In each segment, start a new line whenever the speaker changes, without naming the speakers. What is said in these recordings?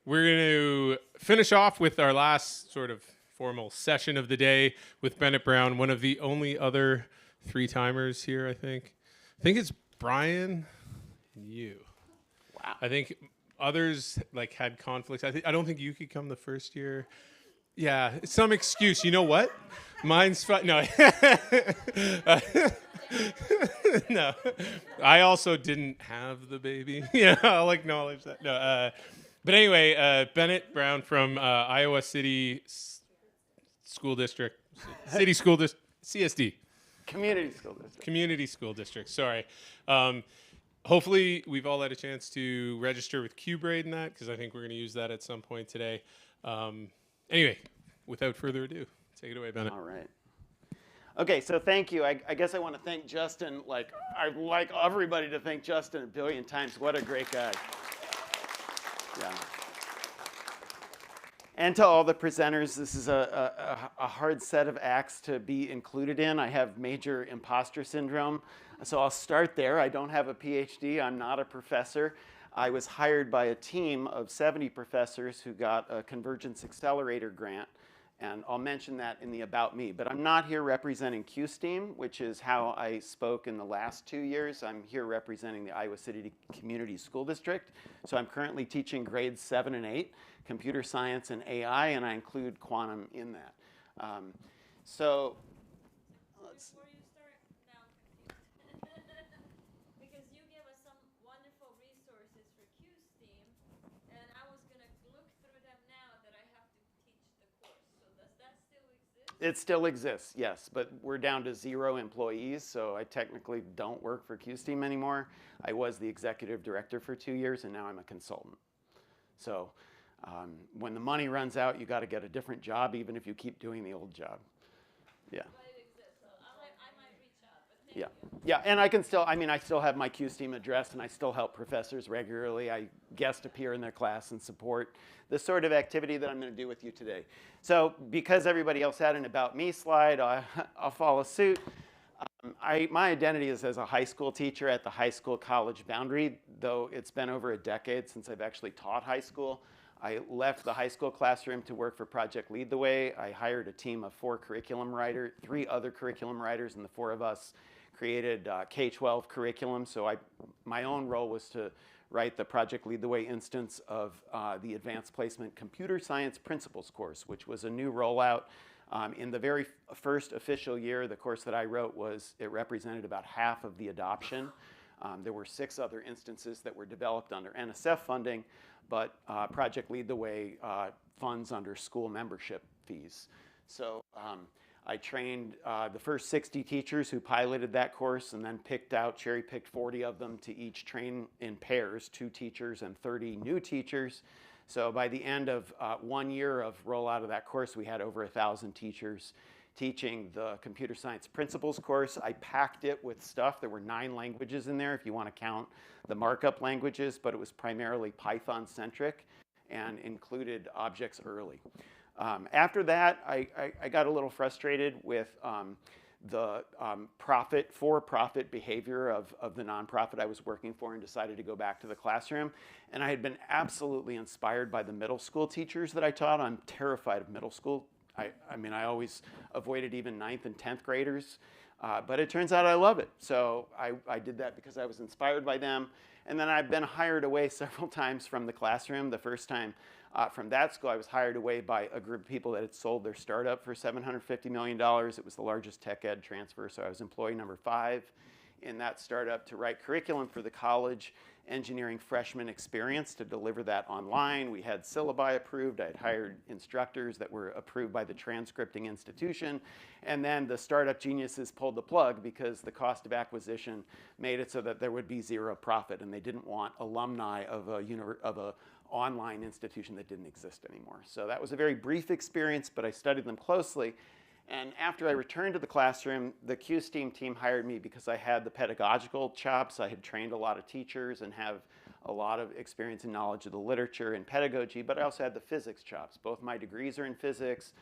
We're going to finish off with our last sort of formal session of the day with Bennett Brown, one of the only other three-timers here, I think. I think it's Brian and you.
Wow.
I think others like had conflicts. I don't think you could come the first year. Yeah, some excuse. You know what? Mine's fine. No. No. I also didn't have the baby. Yeah, I'll acknowledge that. No. But anyway, Bennett Brown from Iowa City School District, City School District, CSD.
Community school district.
Community School District, sorry. Hopefully, we've all had a chance to register with QBraid in that, because I think we're going to use that at some point today. Anyway, without further ado, take it away, Bennett.
All right. Okay, so thank you. I guess I want to thank Justin. I'd like everybody to thank Justin a billion times. What a great guy. Yeah. And to all the presenters, this is a hard set of acts to be included in. I have major imposter syndrome, so I'll start there. I don't have a PhD. I'm not a professor. I was hired by a team of 70 professors who got a Convergence Accelerator grant, and I'll mention that in the About Me. But I'm not here representing QSTEAM, which is how I spoke in the last 2 years. I'm here representing the Iowa City Community School District. So I'm currently teaching grades 7 and 8, computer science and AI, and I include quantum in that. So let's
Before you start, now I'm confused. Because you gave us some wonderful resources for QSTEAM, and I was going to look through them now that I have to teach the course. So does that still exist?
It still exists, yes, but we're down to 0 employees, so I technically don't work for QSTEAM anymore. I was the executive director for 2 years, and now I'm a consultant. So when the money runs out, you got to get a different job, even if you keep doing the old job. Yeah.
But it exists, so I might reach out, but thank
Yeah.
you.
Yeah, and I can still, I still have my QSTEAM address, and I still help professors regularly. I guest appear in their class and support the sort of activity that I'm going to do with you today. So because everybody else had an About Me slide, I'll follow suit. My identity is as a high school teacher at the high school-college boundary, though it's been over a decade since I've actually taught high school. I left the high school classroom to work for Project Lead the Way. I hired a team of 4 curriculum writers, 3 other curriculum writers, and the 4 of us created K-12 curriculum. So my own role was to write the Project Lead the Way instance of the Advanced Placement Computer Science Principles course, which was a new rollout. In the very first official year, the course that I wrote it represented about half of the adoption. There were 6 other instances that were developed under NSF funding, but Project Lead the Way funds under school membership fees. So I trained the first 60 teachers who piloted that course, and then cherry-picked 40 of them to each train in pairs, 2 teachers and 30 new teachers. So by the end of 1 year of rollout of that course, we had over 1,000 teachers teaching the computer science principles course. I packed it with stuff. There were 9 languages in there if you want to count the markup languages, but it was primarily Python-centric and included objects early. After that, I got a little frustrated with the for-profit behavior of the nonprofit I was working for and decided to go back to the classroom. And I had been absolutely inspired by the middle school teachers that I taught. I'm terrified of middle school. I always avoided even 9th and 10th graders. But it turns out I love it. So I did that because I was inspired by them. And then I've been hired away several times from the classroom. The first time from that school, I was hired away by a group of people that had sold their startup for $750 million. It was the largest tech ed transfer, so I was employee number 5 in that startup to write curriculum for the college engineering freshman experience to deliver that online. We had syllabi approved. I had hired instructors that were approved by the transcripting institution. And then the startup geniuses pulled the plug because the cost of acquisition made it so that there would be 0 profit, and they didn't want alumni of a online institution that didn't exist anymore. So that was a very brief experience, but I studied them closely. And after I returned to the classroom, the QSTEAM team hired me because I had the pedagogical chops. I had trained a lot of teachers and have a lot of experience and knowledge of the literature and pedagogy, but I also had the physics chops. Both my degrees are in physics,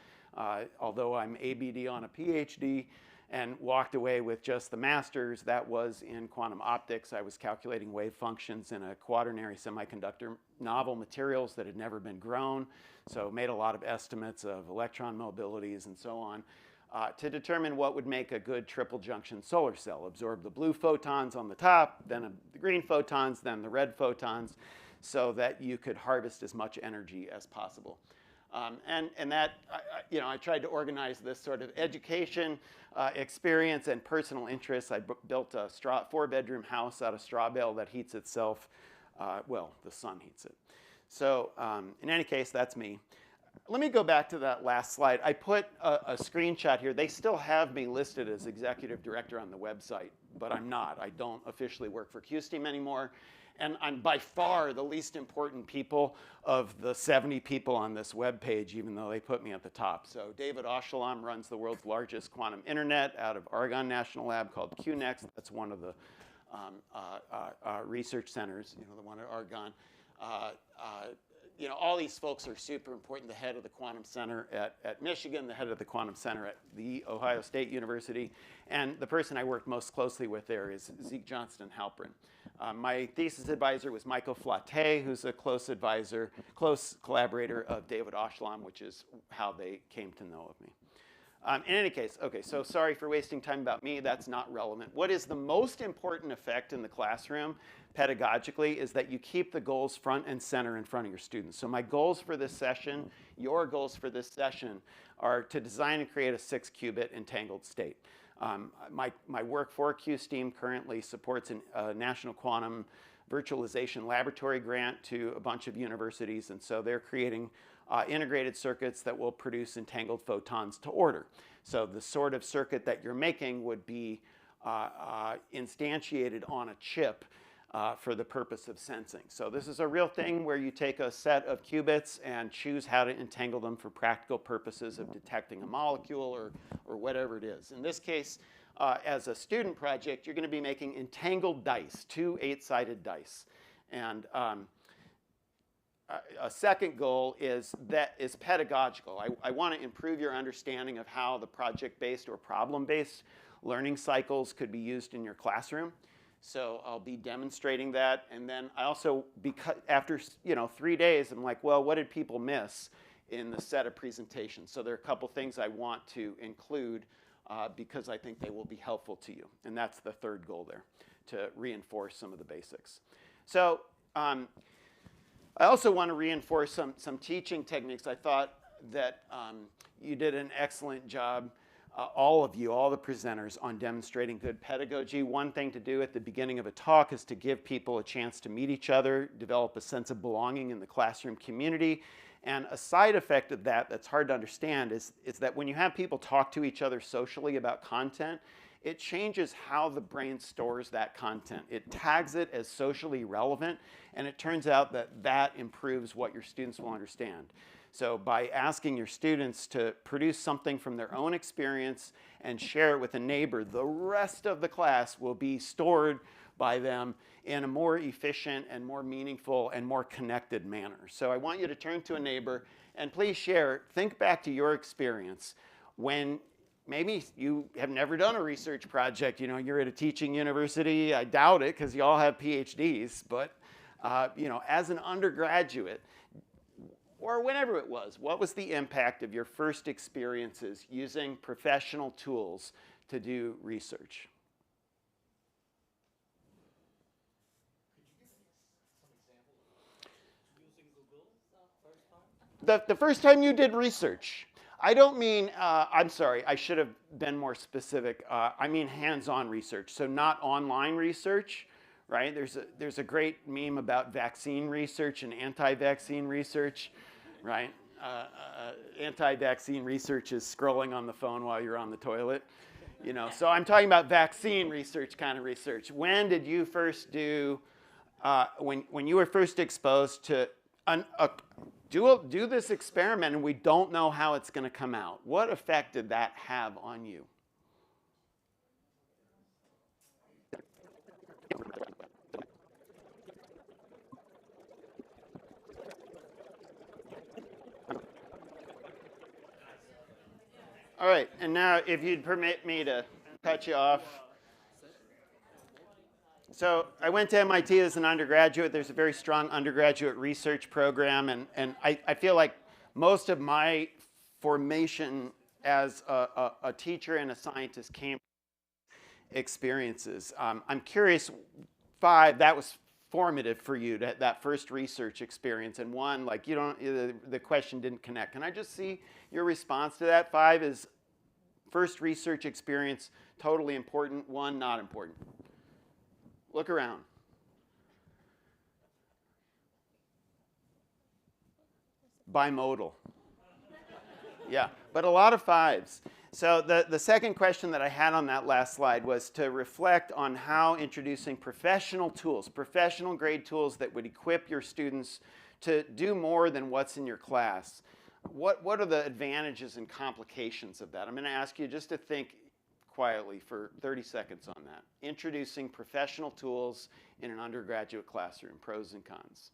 although I'm ABD on a PhD. and walked away with just the master's. That was in quantum optics. I was calculating wave functions in a quaternary semiconductor, novel materials that had never been grown, so made a lot of estimates of electron mobilities and so on to determine what would make a good triple junction solar cell. Absorb the blue photons on the top, then the green photons, then the red photons, so that you could harvest as much energy as possible. And that, I tried to organize this sort of education, experience, and personal interests. I built a 4-bedroom house out of straw bale that heats itself. Well, the sun heats it. So in any case, that's me. Let me go back to that last slide. I put a screenshot here. They still have me listed as executive director on the website, but I'm not. I don't officially work for QSTEAM anymore. And I'm by far the least important people of the 70 people on this web page, even though they put me at the top. So David Oshalom runs the world's largest quantum internet out of Argonne National Lab called QNext. That's one of the research centers, the one at Argonne. All these folks are super important. The head of the quantum center at Michigan, the head of the quantum center at the Ohio State University, and the person I worked most closely with there is Zeke Johnston Halprin. My thesis advisor was Michael Flatte, who's a close advisor, close collaborator of David Oshalom, which is how they came to know of me. In any case, okay, so sorry for wasting time about me. That's not relevant. What is the most important effect in the classroom, pedagogically, is that you keep the goals front and center in front of your students. So my goals for this session, your goals for this session, are to design and create a 6-qubit entangled state. My work for QSTEAM currently supports a national quantum virtualization laboratory grant to a bunch of universities, and so they're creating integrated circuits that will produce entangled photons to order. So the sort of circuit that you're making would be instantiated on a chip for the purpose of sensing. So this is a real thing where you take a set of qubits and choose how to entangle them for practical purposes of detecting a molecule or whatever it is. In this case, as a student project, you're going to be making entangled dice, 2 8-sided dice. And a second goal is pedagogical. I want to improve your understanding of how the project-based or problem-based learning cycles could be used in your classroom. So I'll be demonstrating that. And then I also, because after 3 days, I'm like, well, what did people miss in the set of presentations? So there are a couple things I want to include because I think they will be helpful to you. And that's the third goal there, to reinforce some of the basics. So I also want to reinforce some teaching techniques. I thought that you did an excellent job, all of you, all the presenters, on demonstrating good pedagogy. One thing to do at the beginning of a talk is to give people a chance to meet each other, develop a sense of belonging in the classroom community. And a side effect of that that's hard to understand is that when you have people talk to each other socially about content, it changes how the brain stores that content. It tags it as socially relevant, and it turns out that that improves what your students will understand. So by asking your students to produce something from their own experience and share it with a neighbor, the rest of the class will be stored by them in a more efficient and more meaningful and more connected manner. So I want you to turn to a neighbor and please share, think back to your experience when maybe you have never done a research project. You're at a teaching university. I doubt it because you all have PhDs. But as an undergraduate, or whenever it was, what was the impact of your first experiences using professional tools to do research? The first time you did research. I don't mean, I'm sorry, I should have been more specific. I mean hands-on research, so not online research, right? There's a great meme about vaccine research and anti-vaccine research, right? Anti-vaccine research is scrolling on the phone while you're on the toilet, So I'm talking about vaccine research kind of research. When did you first do, when you were first exposed to do this experiment and we don't know how it's going to come out? What effect did that have on you? All right, and now if you'd permit me to cut you off. So I went to MIT as an undergraduate. There's a very strong undergraduate research program, and I feel like most of my formation as a teacher and a scientist came from experiences. I'm curious, 5, that was formative for you, that first research experience, and 1, like the question didn't connect. Can I just see your response to that? 5 is first research experience, totally important. 1, not important. Look around. Bimodal. Yeah, but a lot of 5s. So the second question that I had on that last slide was to reflect on how introducing professional tools, professional grade tools that would equip your students to do more than what's in your class. What are the advantages and complications of that? I'm going to ask you just to think quietly for 30 seconds on that. Introducing professional tools in an undergraduate classroom, pros and cons.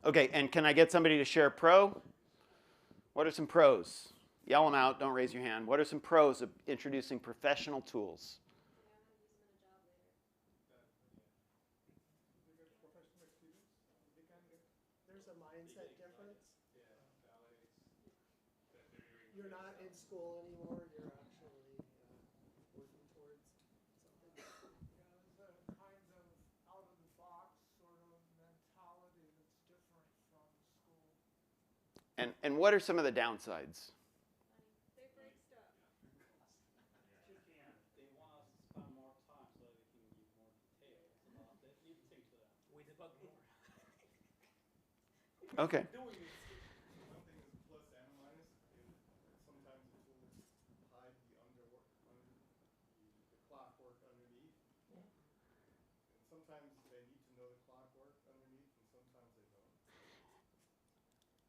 Okay, and can I get somebody to share a pro? What are some pros? Yell them out, don't raise your hand. What are some pros of introducing professional tools?
There's a mindset difference. You're not in school anymore, you're actually working towards something.
Yeah, there's a kind of out-of-the-box sort of mentality that's different from school.
And what are some of the downsides?
They break stuff.
They want us to spend more time so that we can give more details about it. You think to them. We debug more.
Okay.
Something is plus and minus. Sometimes the tools hide the clockwork underneath. And sometimes they need to know the clockwork underneath, and sometimes they don't.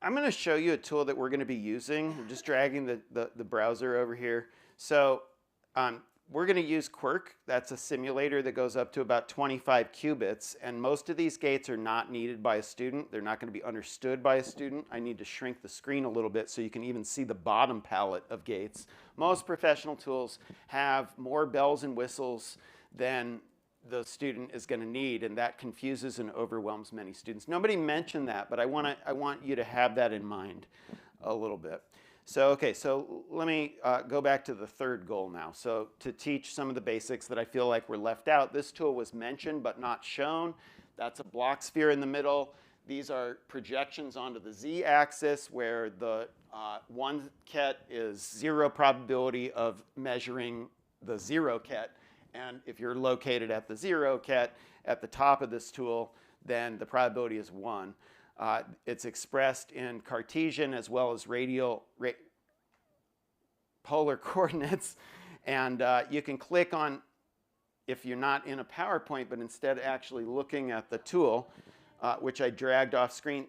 I'm going to show you a tool that we're going to be using. I'm just dragging the browser over here. So we're going to use Quirk. That's a simulator that goes up to about 25 qubits. And most of these gates are not needed by a student. They're not going to be understood by a student. I need to shrink the screen a little bit so you can even see the bottom palette of gates. Most professional tools have more bells and whistles than the student is going to need, and that confuses and overwhelms many students. Nobody mentioned that, but I want you to have that in mind a little bit. So, okay, so let me go back to the third goal now. So to teach some of the basics that I feel like were left out. This tool was mentioned but not shown. That's a block sphere in the middle. These are projections onto the z-axis where the one ket is 0 probability of measuring the 0 ket. And if you're located at the 0 ket at the top of this tool, then the probability is 1. It's expressed in Cartesian as well as radial polar coordinates. And you can click on, if you're not in a PowerPoint, but instead actually looking at the tool, which I dragged off screen.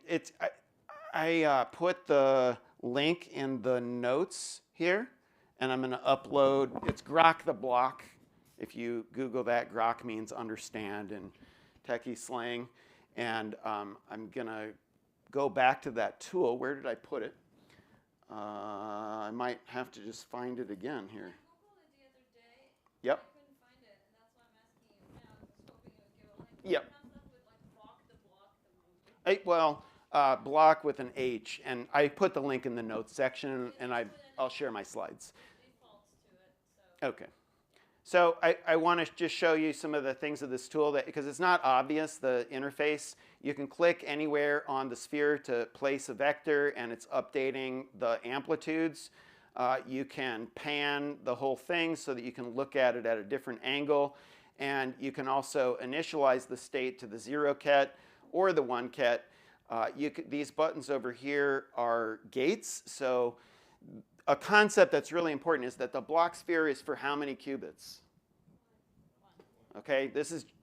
I put the link in the notes here, and I'm going to upload. It's Grok the Block. If you Google that, Grok means understand in techie slang. And I'm going to go back to that tool. Where did I put it? I might have to just find it again here.
I Googled it the other day.
Yep.
I couldn't find it, and that's why I'm asking you now. I was hoping it would give a link.
Yep.
It comes up with like block the movie.
Block with an H. And I put the link in the notes section, and I'll share my slides.
Defaults to it. So.
Okay. So I want to just show you some of the things of this tool, because it's not obvious, the interface. You can click anywhere on the sphere to place a vector, and it's updating the amplitudes. You can pan the whole thing so that you can look at it at a different angle. And you can also initialize the state to the 0 ket or the 1 ket. These buttons over here are gates. So a concept that's really important is that the block sphere is for how many qubits? Okay,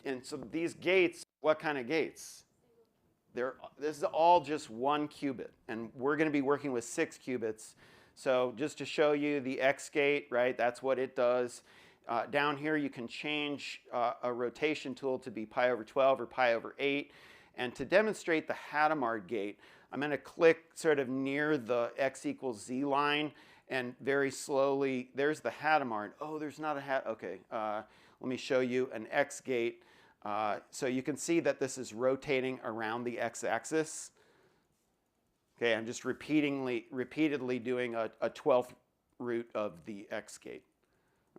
and so these gates, what kind of gates? This is all just 1 qubit, and we're going to be working with 6 qubits. So just to show you the X gate, right, that's what it does. down here you can change a rotation tool to be pi over 12 or pi over 8. And to demonstrate the Hadamard gate, I'm going to click sort of near the x equals z line, and very slowly, there's the Hadamard. Oh, there's not a okay. Let me show you an x gate. So you can see that this is rotating around the x-axis. Okay, I'm just repeatedly doing a 12th root of the x gate.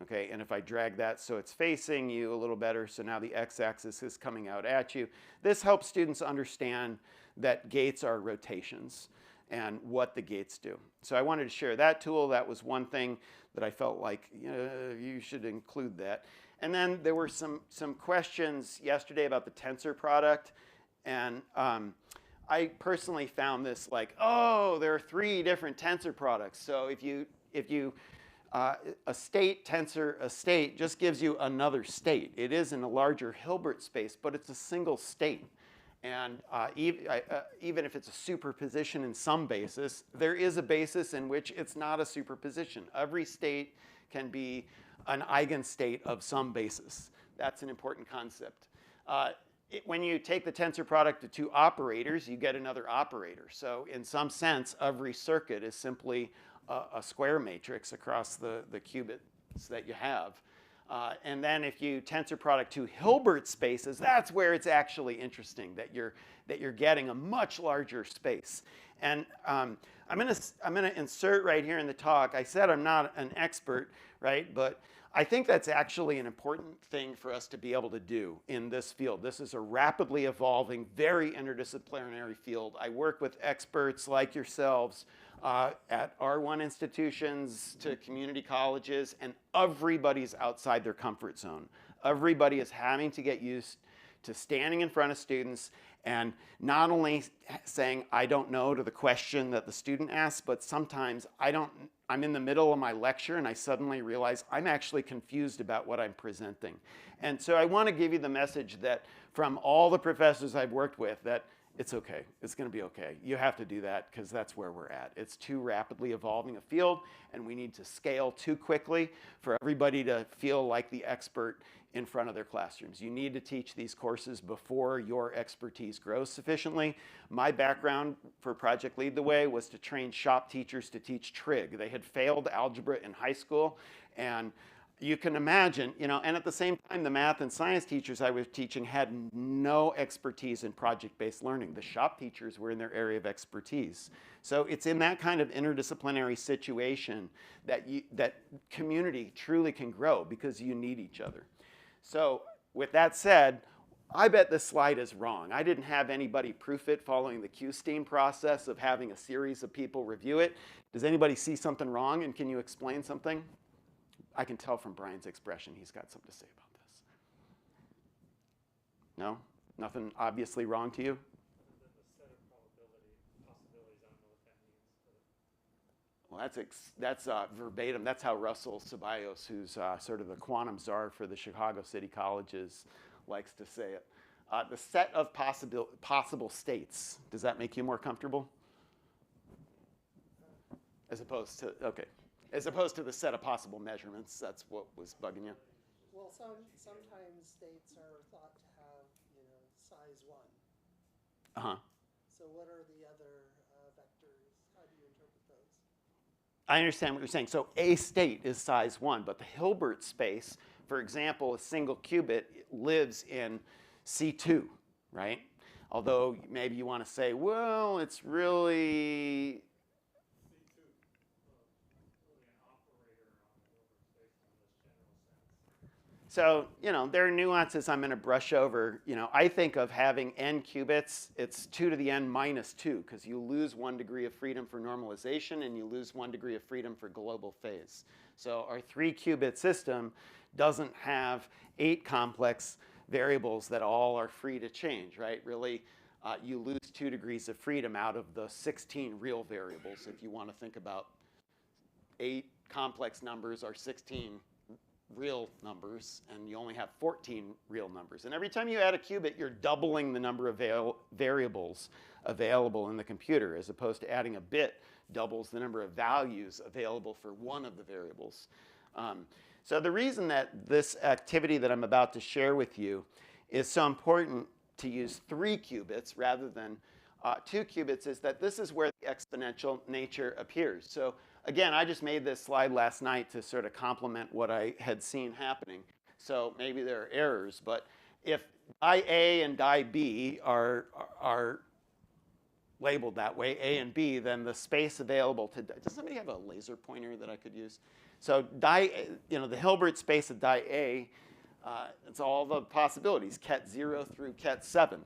Okay, and if I drag that so it's facing you a little better, so now the x-axis is coming out at you. This helps students understand that gates are rotations and what the gates do. So I wanted to share that tool. That was one thing that I felt like you should include that. And then there were some questions yesterday about the tensor product. And I personally found this like, oh, there are 3 different tensor products. So if you a state tensor, a state just gives you another state. It is in a larger Hilbert space, but it's a single state. And even if it's a superposition in some basis, there is a basis in which it's not a superposition. Every state can be an eigenstate of some basis. That's an important concept. When you take the tensor product of 2 operators, you get another operator. So in some sense, every circuit is simply a square matrix across the qubits that you have. And then if you tensor product 2 Hilbert spaces, that's where it's actually interesting, that you're getting a much larger space. And I'm gonna insert right here in the talk. I said I'm not an expert, right? But I think that's actually an important thing for us to be able to do in this field. This is a rapidly evolving, very interdisciplinary field. I work with experts like yourselves at R1 institutions to community colleges, and everybody's outside their comfort zone. Everybody is having to get used to standing in front of students and not only saying, I don't know to the question that the student asks, but sometimes I'm in the middle of my lecture and I suddenly realize I'm actually confused about what I'm presenting. And so I want to give you the message that from all the professors I've worked with, that it's okay. It's going to be okay. You have to do that because that's where we're at. It's too rapidly evolving a field, and we need to scale too quickly for everybody to feel like the expert in front of their classrooms. You need to teach these courses before your expertise grows sufficiently. My background for Project Lead the Way was to train shop teachers to teach trig. They had failed algebra in high school, and you can imagine, and at the same time, the math and science teachers I was teaching had no expertise in project-based learning. The shop teachers were in their area of expertise. So it's in that kind of interdisciplinary situation that community truly can grow because you need each other. So with that said, I bet this slide is wrong. I didn't have anybody proof it following the Q-STEAM process of having a series of people review it. Does anybody see something wrong, and can you explain something? I can tell from Brian's expression he's got something to say about this. No? Nothing obviously wrong to you?
The set of possibilities, I don't know what that means.
Well, that's verbatim. That's how Russell Ceballos, who's sort of the quantum czar for the Chicago City Colleges, likes to say it. The set of possible states. Does that make you more comfortable? As opposed to, okay. As opposed to the set of possible measurements. That's what was bugging you.
Well, sometimes states are thought to have, size 1.
Uh-huh.
So what are the other vectors? How do you interpret those?
I understand what you're saying. So a state is size 1, but the Hilbert space, for example, a single qubit lives in C2, right? Although maybe you want to say, well, it's really... So, there are nuances I'm going to brush over. I think of having n qubits, it's 2 to the n minus 2, because you lose 1 degree of freedom for normalization, and you lose 1 degree of freedom for global phase. So our 3-qubit system doesn't have 8 complex variables that all are free to change, right? Really, you lose 2 degrees of freedom out of the 16 real variables. If you want to think about 8 complex numbers or 16 real numbers, and you only have 14 real numbers. And every time you add a qubit, you're doubling the number of variables available in the computer, as opposed to adding a bit doubles the number of values available for one of the variables. So the reason that this activity that I'm about to share with you is so important to use 3 qubits rather than 2 qubits is that this is where the exponential nature appears. So again, I just made this slide last night to sort of complement what I had seen happening. So maybe there are errors, but if die A and die B are labeled that way, A and B, then the space available to, does somebody have a laser pointer that I could use? So the Hilbert space of die A, it's all the possibilities, ket 0 through ket 7.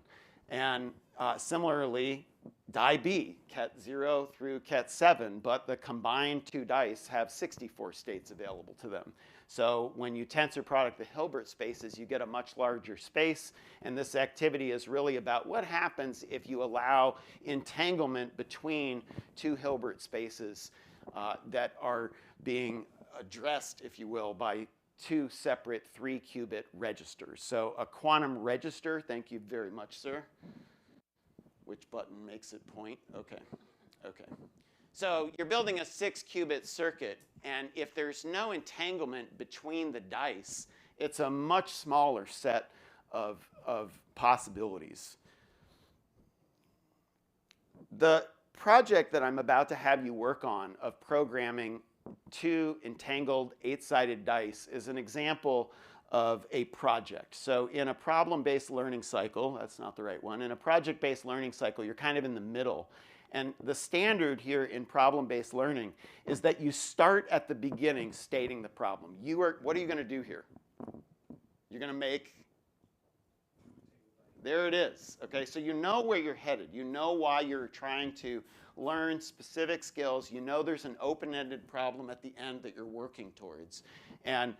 And similarly, die B, ket 0 through ket 7, but the combined 2 dice have 64 states available to them. So when you tensor product the Hilbert spaces, you get a much larger space. And this activity is really about what happens if you allow entanglement between 2 Hilbert spaces that are being addressed, if you will, by 2 separate 3-qubit registers. So a quantum register, thank you very much, sir. Which button makes it point? Okay. Okay. So you're building a 6-qubit circuit, and if there's no entanglement between the dice, it's a much smaller set of possibilities. The project that I'm about to have you work on of programming 2 entangled 8-sided dice is an example of a project. So in a problem-based learning cycle, that's not the right one, in a project-based learning cycle, you're kind of in the middle. And the standard here in problem-based learning is that you start at the beginning stating the problem. What are you going to do here? You're going to make, there it is. Okay, so you know where you're headed. You know why you're trying to learn specific skills. You know there's an open-ended problem at the end that you're working towards. And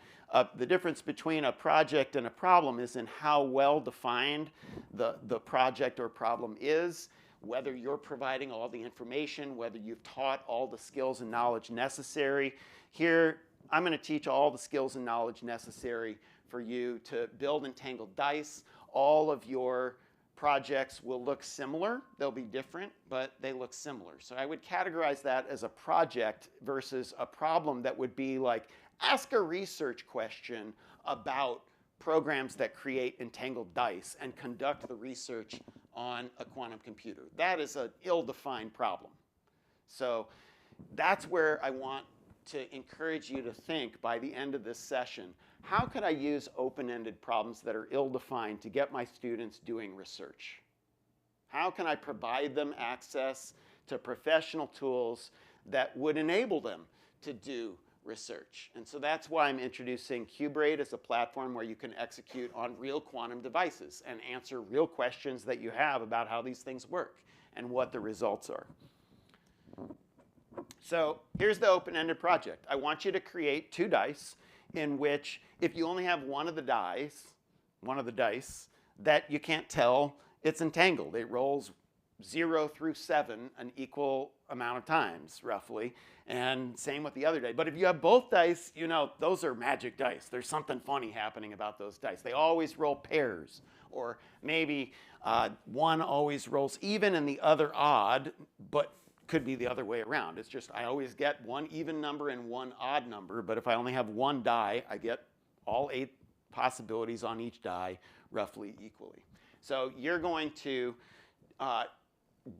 the difference between a project and a problem is in how well defined the project or problem is, whether you're providing all the information, whether you've taught all the skills and knowledge necessary. Here, I'm going to teach all the skills and knowledge necessary for you to build entangled dice. All of your projects will look similar. They'll be different, but they look similar. So I would categorize that as a project versus a problem that would be like, ask a research question about programs that create entangled dice and conduct the research on a quantum computer. That is an ill-defined problem. So that's where I want to encourage you to think by the end of this session, how could I use open-ended problems that are ill-defined to get my students doing research? How can I provide them access to professional tools that would enable them to do research? And so that's why I'm introducing QBraid as a platform where you can execute on real quantum devices and answer real questions that you have about how these things work and what the results are. So here's the open-ended project. I want you to create 2 dice in which if you only have one of the dice that you can't tell it's entangled. It rolls 0 through 7 an equal amount of times, roughly. And same with the other die. But if you have both dice, you know, those are magic dice. There's something funny happening about those dice. They always roll pairs. Or maybe one always rolls even and the other odd, but could be the other way around. It's just I always get one even number and one odd number. But if I only have one die, I get all 8 possibilities on each die roughly equally. So you're going to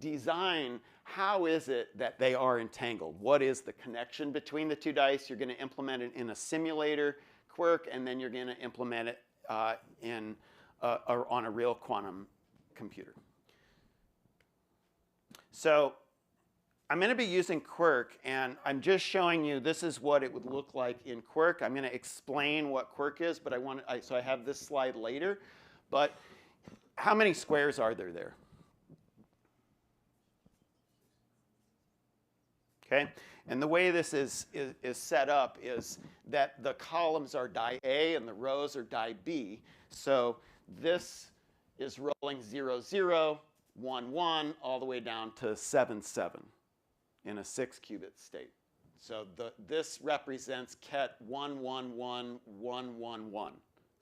design how is it that they are entangled. What is the connection between the 2 dice? You're going to implement it in a simulator quirk, and then you're going to implement it on a real quantum computer. So I'm going to be using Quirk, and I'm just showing you this is what it would look like in Quirk. I'm going to explain what Quirk is, but so I have this slide later. But how many squares are there? Okay, and the way this is set up is that the columns are die A and the rows are die B. So this is rolling 0, 0, 1, 1, all the way down to 7, 7 in a 6-qubit state. So this represents ket 1, 1, 1, 1, 1, 1,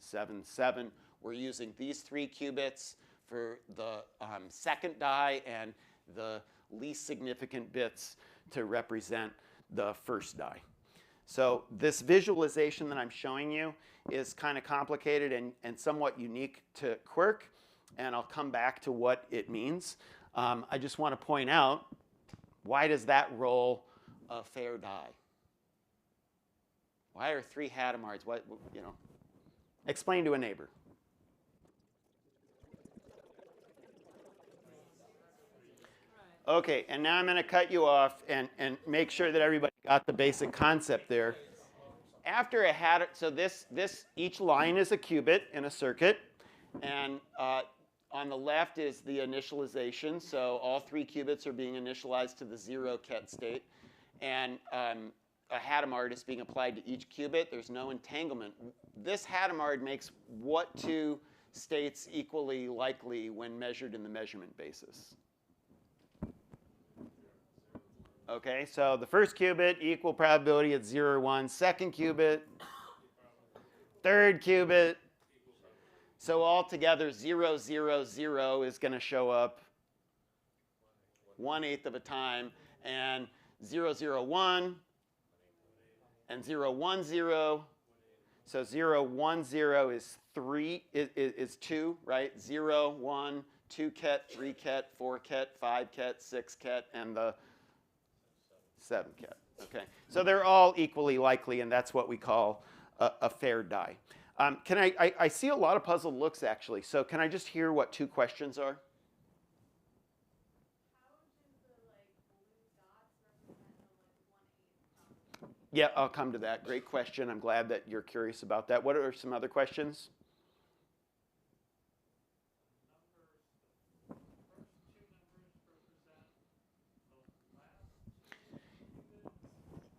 7, 7. We're using these 3 qubits for the second die and the least significant bits to represent the first die. So this visualization that I'm showing you is kind of complicated and somewhat unique to Quirk, and I'll come back to what it means. I just want to point out, why does that roll a fair die? Why are 3 Hadamards? What, you know? Explain to a neighbor. Okay, and now I'm going to cut you off and make sure that everybody got the basic concept there. After a Hadamard, so each line is a qubit in a circuit, and on the left is the initialization. So all 3 qubits are being initialized to the 0 ket state, and a Hadamard is being applied to each qubit. There's no entanglement. This Hadamard makes what 2 states equally likely when measured in the measurement basis? Okay, so the first qubit, equal probability at 0 or 1. Second qubit, third qubit. So altogether, 0, 0, 0 is going to show up 1/8 of a time. And 0, 0, 1 and 0, 1, 0. So 0, 1, 0 is 3, is 2, right? 0, 1, 2 ket, 3 ket, 4 ket, 5 ket, 6 ket, and the 7 ket. Okay, so they're all equally likely, and that's what we call a fair die. I see a lot of puzzled looks, actually. So can I just hear what 2 questions are?
How do the blue dots represent the 1/8
Yeah, I'll come to that. Great question. I'm glad that you're curious about that. What are some other questions?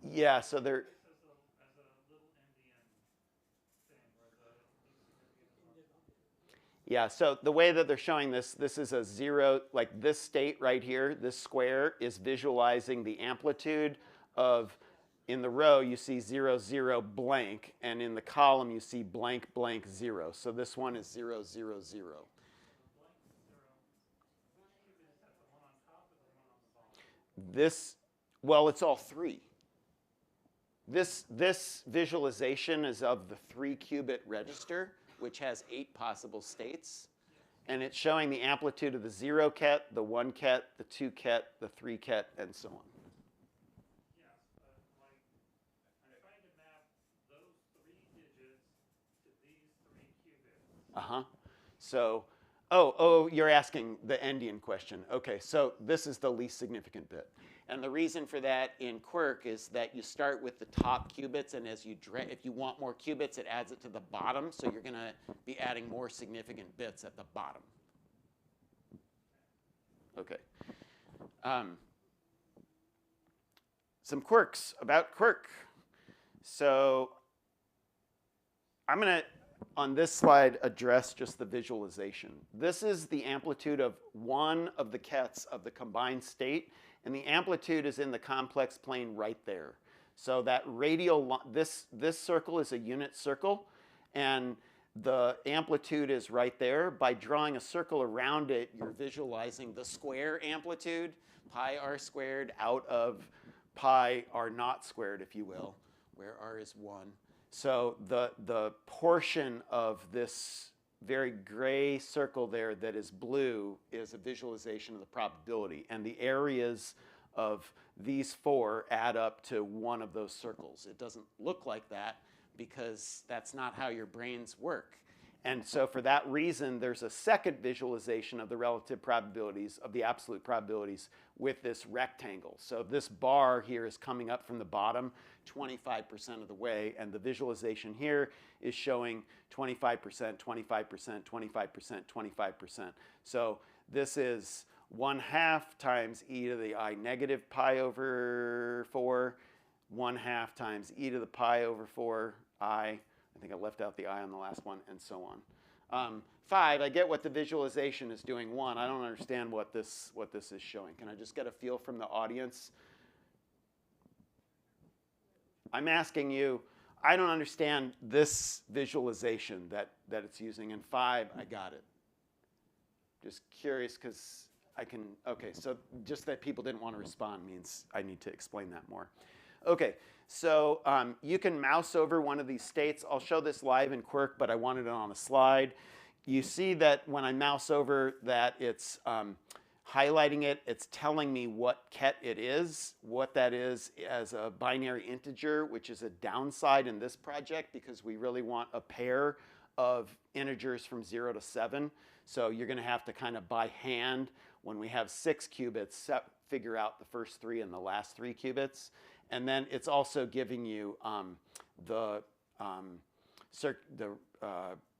Yeah, so they're. Yeah, so the way that they're showing this is a 0, like this state right here, this square is visualizing the amplitude of, in the row you see 0, 0, blank, and in the column you see blank, blank, 0. So this one is 0, 0, 0. This, well, it's all 3. This visualization is of the 3 qubit register, which has 8 possible states. And it's showing the amplitude of the 0 ket, the 1 ket, the 2 ket, the 3 ket, and so on.
Yes, but I'm trying to map those 3 digits to these 3 qubits.
Uh-huh. So, oh, you're asking the endian question. Okay, so this is the least significant bit. And the reason for that in Quirk is that you start with the top qubits, and as you if you want more qubits, it adds it to the bottom. So you're going to be adding more significant bits at the bottom. Okay. Some quirks about Quirk. So I'm going to, on this slide, address just the visualization. This is the amplitude of one of the kets of the combined state. And the amplitude is in the complex plane right there. So that radial, this circle is a unit circle, and the amplitude is right there. By drawing a circle around it, you're visualizing the square amplitude, pi r squared out of pi r naught squared, if you will, where r is 1. So the portion of this very gray circle there that is blue is a visualization of the probability. And the areas of these 4 add up to one of those circles. It doesn't look like that because that's not how your brains work. And so for that reason, there's a second visualization of the relative probabilities, of the absolute probabilities, with this rectangle. So this bar here is coming up from the bottom 25% of the way, and the visualization here is showing 25%, 25%, 25%, 25%. So this is 1/2 times e to the I negative pi over 4, 1/2 times e to the pi over 4 I. I think I left out the I on the last one, and so on. 5, I get what the visualization is doing. 1, I don't understand what this is showing. Can I just get a feel from the audience? I'm asking you, I don't understand this visualization that it's using. And 5, I got it. Just curious because I can, okay, so just that people didn't want to respond means I need to explain that more. Okay, So you can mouse over one of these states. I'll show this live in Quirk, but I wanted it on a slide. You see that when I mouse over that it's highlighting it, it's telling me what ket it is, what that is as a binary integer, which is a downside in this project because we really want a pair of integers from 0 to 7. So you're going to have to kind of by hand, when we have 6 qubits, figure out the first 3 and the last 3 qubits. And then it's also giving you the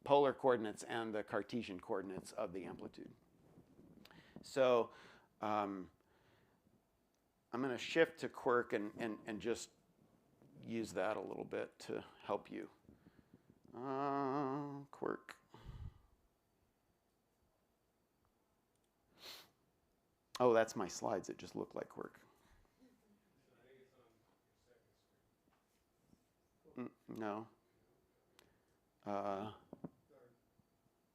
polar coordinates and the Cartesian coordinates of the amplitude. So I'm going to shift to Quirk and just use that a little bit to help you. Quirk. Oh, that's my slides. It just looked like Quirk. No.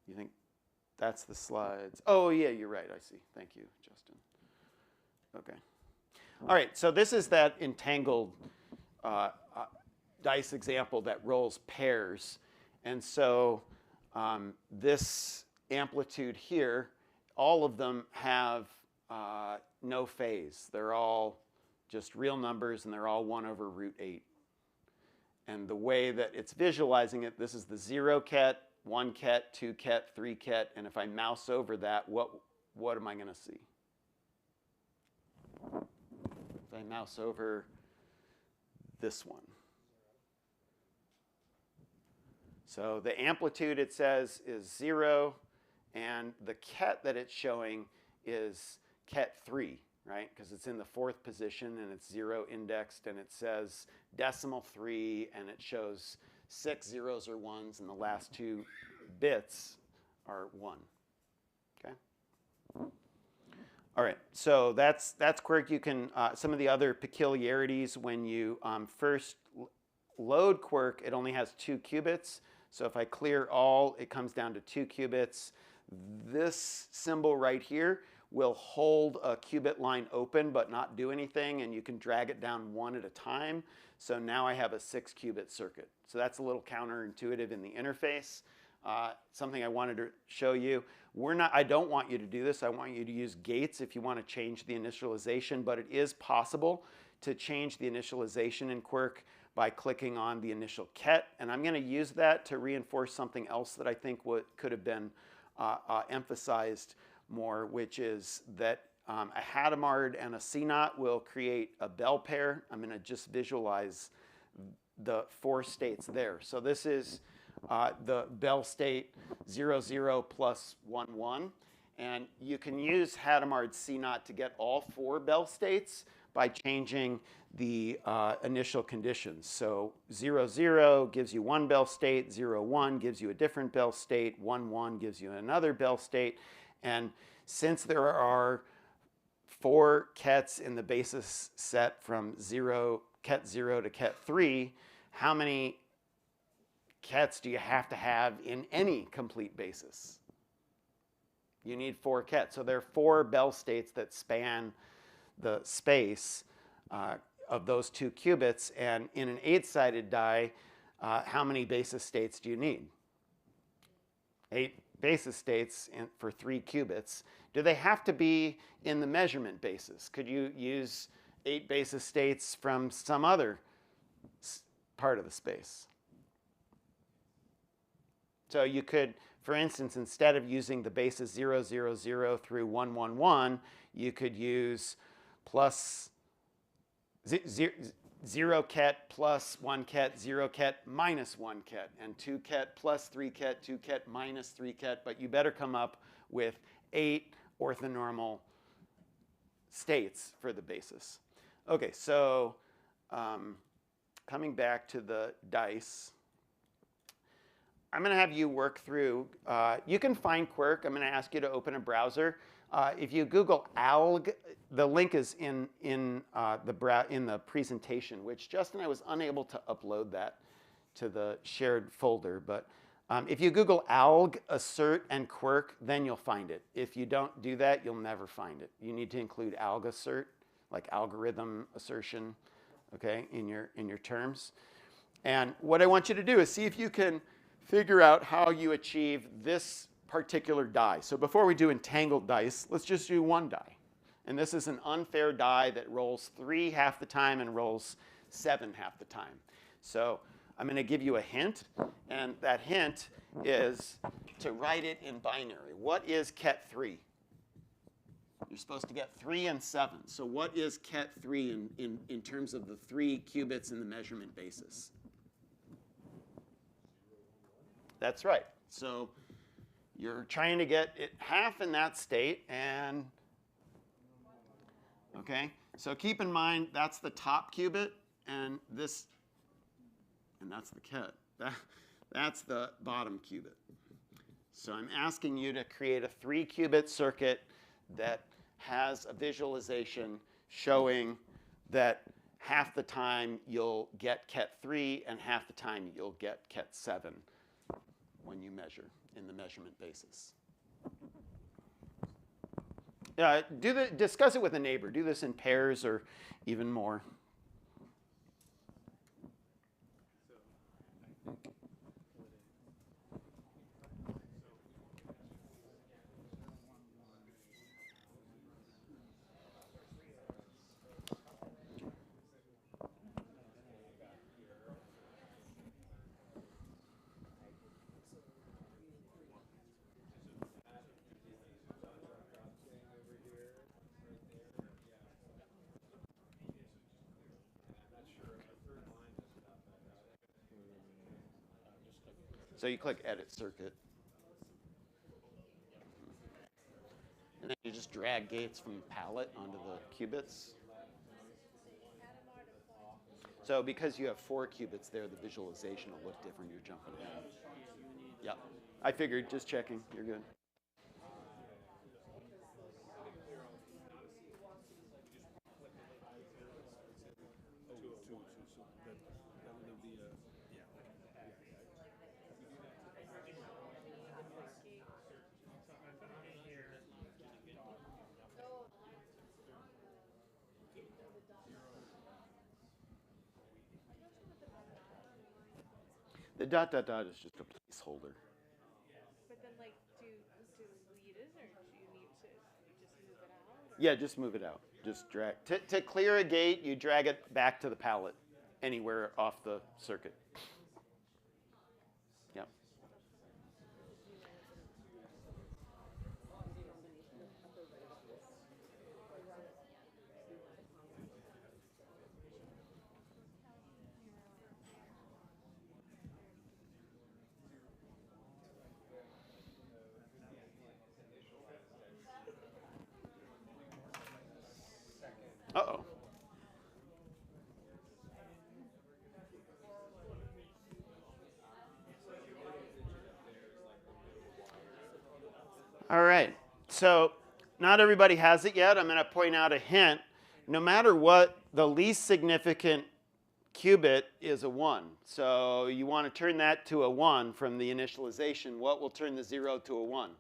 You think that's the slides? Oh, yeah, you're right. I see. Thank you, Justin. Okay. All right, so this is that entangled dice example that rolls pairs. And so this amplitude here, all of them have no phase. They're all just real numbers, and they're all 1 over root 8. And the way that it's visualizing it, this is the 0 ket, 1 ket, 2 ket, 3 ket. And if I mouse over that, what am I going to see? If I mouse over this one. So the amplitude, it says, is 0. And the ket that it's showing is ket 3, right? Because it's in the 4th position, and it's 0 indexed, and it says decimal 3, and it shows 6 zeros or 1s, and the last 2 bits are 1. Okay? All right, so that's Quirk. You can, some of the other peculiarities, when you first load Quirk, it only has 2 qubits. So if I clear all, it comes down to 2 qubits. This symbol right here will hold a qubit line open but not do anything, and you can drag it down 1 at a time. So now I have a 6 qubit circuit. So that's a little counterintuitive in the interface. Something I wanted to show you. I don't want you to do this. I want you to use gates if you want to change the initialization, but it is possible to change the initialization in Quirk by clicking on the initial ket. And I'm going to use that to reinforce something else that I think could have been emphasized more, which is that a Hadamard and a CNOT will create a bell pair. I'm going to just visualize the 4 states there. So this is the bell state 0, 0 plus 1, 1. And you can use Hadamard CNOT to get all 4 bell states by changing the initial conditions. So 0, 0 gives you 1 bell state, 0, 1 gives you a different bell state, 1, 1 gives you another bell state. And since there are 4 kets in the basis set from ket 0 to ket 3, how many kets do you have to have in any complete basis? You need 4 kets. So there are 4 bell states that span the space of those 2 qubits. And in an 8-sided die, how many basis states do you need? 8 basis states for 3 qubits. Do they have to be in the measurement basis? Could you use 8 basis states from some other part of the space? So you could, for instance, instead of using the basis 0, 0, 0 through 1, 1, 1, you could use plus 0 ket plus 1 ket, 0 ket minus 1 ket, and 2 ket plus 3 ket, 2 ket minus 3 ket. But you better come up with 8 orthonormal states for the basis. Okay, so coming back to the dice, I'm going to have you work through. You can find Quirk. I'm going to ask you to open a browser. If you Google ALG, the link is in the presentation, which Justin, I was unable to upload that to the shared folder. But if you Google ALG, assert, and Quirk, then you'll find it. If you don't do that, you'll never find it. You need to include ALG assert, like algorithm assertion. okay, in your terms. And what I want you to do is see if you can figure out how you achieve this particular die. So before we do entangled dice, let's just do one die. And this is an unfair die that rolls 3 half the time and rolls 7 half the time. So I'm going to give you a hint, and that hint is to write it in binary. What is ket 3? You're supposed to get 3 and 7. So what is ket 3 in terms of the 3 qubits in the measurement basis? That's right. So you're trying to get it half in that state, and okay. So keep in mind that's the top qubit, and this, and that's the ket. That's the bottom qubit. So I'm asking you to create a 3-qubit circuit that has a visualization showing that half the time you'll get ket 3 and half the time you'll get ket 7 when you measure in the measurement basis. Discuss it with a neighbor. Do this in pairs or even more. So you click Edit Circuit. And then you just drag gates from the palette onto the qubits. So because you have 4 qubits there, the visualization will look different. You're jumping ahead. Yep. I figured, just checking. You're good. The ... is just a placeholder.
But then, like, do delete it, or do you need to just move it out? Or?
Yeah, just move it out. Just drag. To clear a gate, you drag it back to the palette, anywhere off the circuit. Yep. Uh-oh. All right. So not everybody has it yet. I'm going to point out a hint. No matter what, the least significant qubit is a 1. So you want to turn that to a 1 from the initialization. What will turn the 0 to a 1?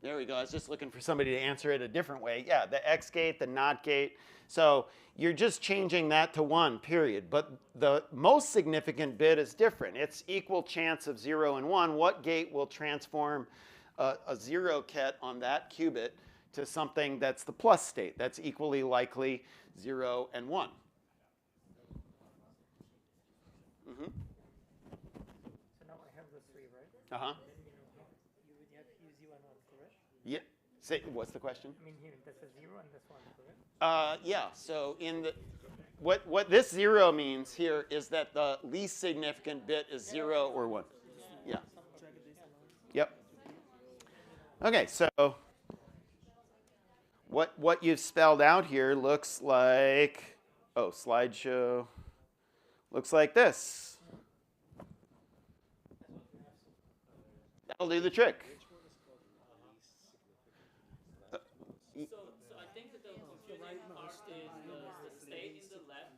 There we go. I was just looking for somebody to answer it a different way. Yeah, the X gate, the NOT gate. So you're just changing that to 1, period. But the most significant bit is different. It's equal chance of 0 and 1. What gate will transform a 0 ket on that qubit to something that's the plus state? That's equally likely 0 and 1. Mm-hmm.
So now I have the 3, right?
Uh-huh.
You would have here 0 and 1, correct?
Yeah. Say, what's the question?
I mean, here that's a 0 and this 1, correct?
Yeah. So in the what this 0 means here is that the least significant bit is 0 or 1. Yeah. Yep. Okay. So what you've spelled out here looks like, oh, slideshow, looks like this. That'll do the trick.
So I think that the confusing part is the state in the left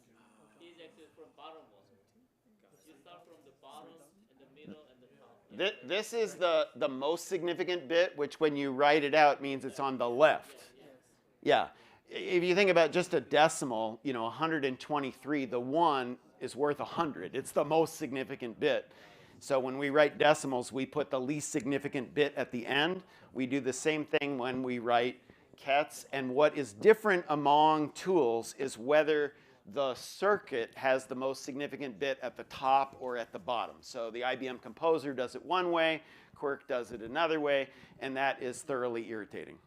is actually from bottommost. You start from the bottom, and the middle, and the top. Yeah.
This is the most significant bit, which when you write it out means it's on the left. Yeah. If you think about just a decimal, 123, the 1 is worth 100. It's the most significant bit. So when we write decimals, we put the least significant bit at the end. We do the same thing when we write cats. And what is different among tools is whether the circuit has the most significant bit at the top or at the bottom. So the IBM Composer does it one way, Quirk does it another way, and that is thoroughly irritating.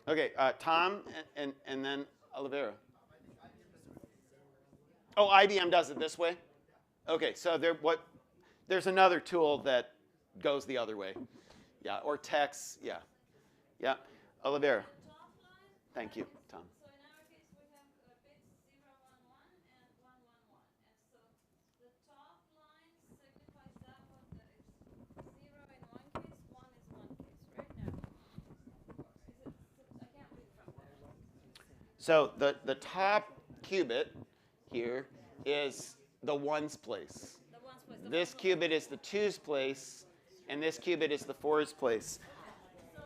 Okay, Tom and then Oliveira. Oh, IBM does it this way? Okay, so there's another tool that goes the other way. Yeah, or text, yeah. Yeah, Oliveira. Thank you, Tom.
So in our case, we have bits 0, 1, 1 and 1, 1, 1. And so the top line signifies that one that it's 0 in one case, 1 is one case, right now. I can't read from there.
So the top qubit here is the ones place.
The ones place.
This qubit is the twos place, and this qubit is the fours place.
So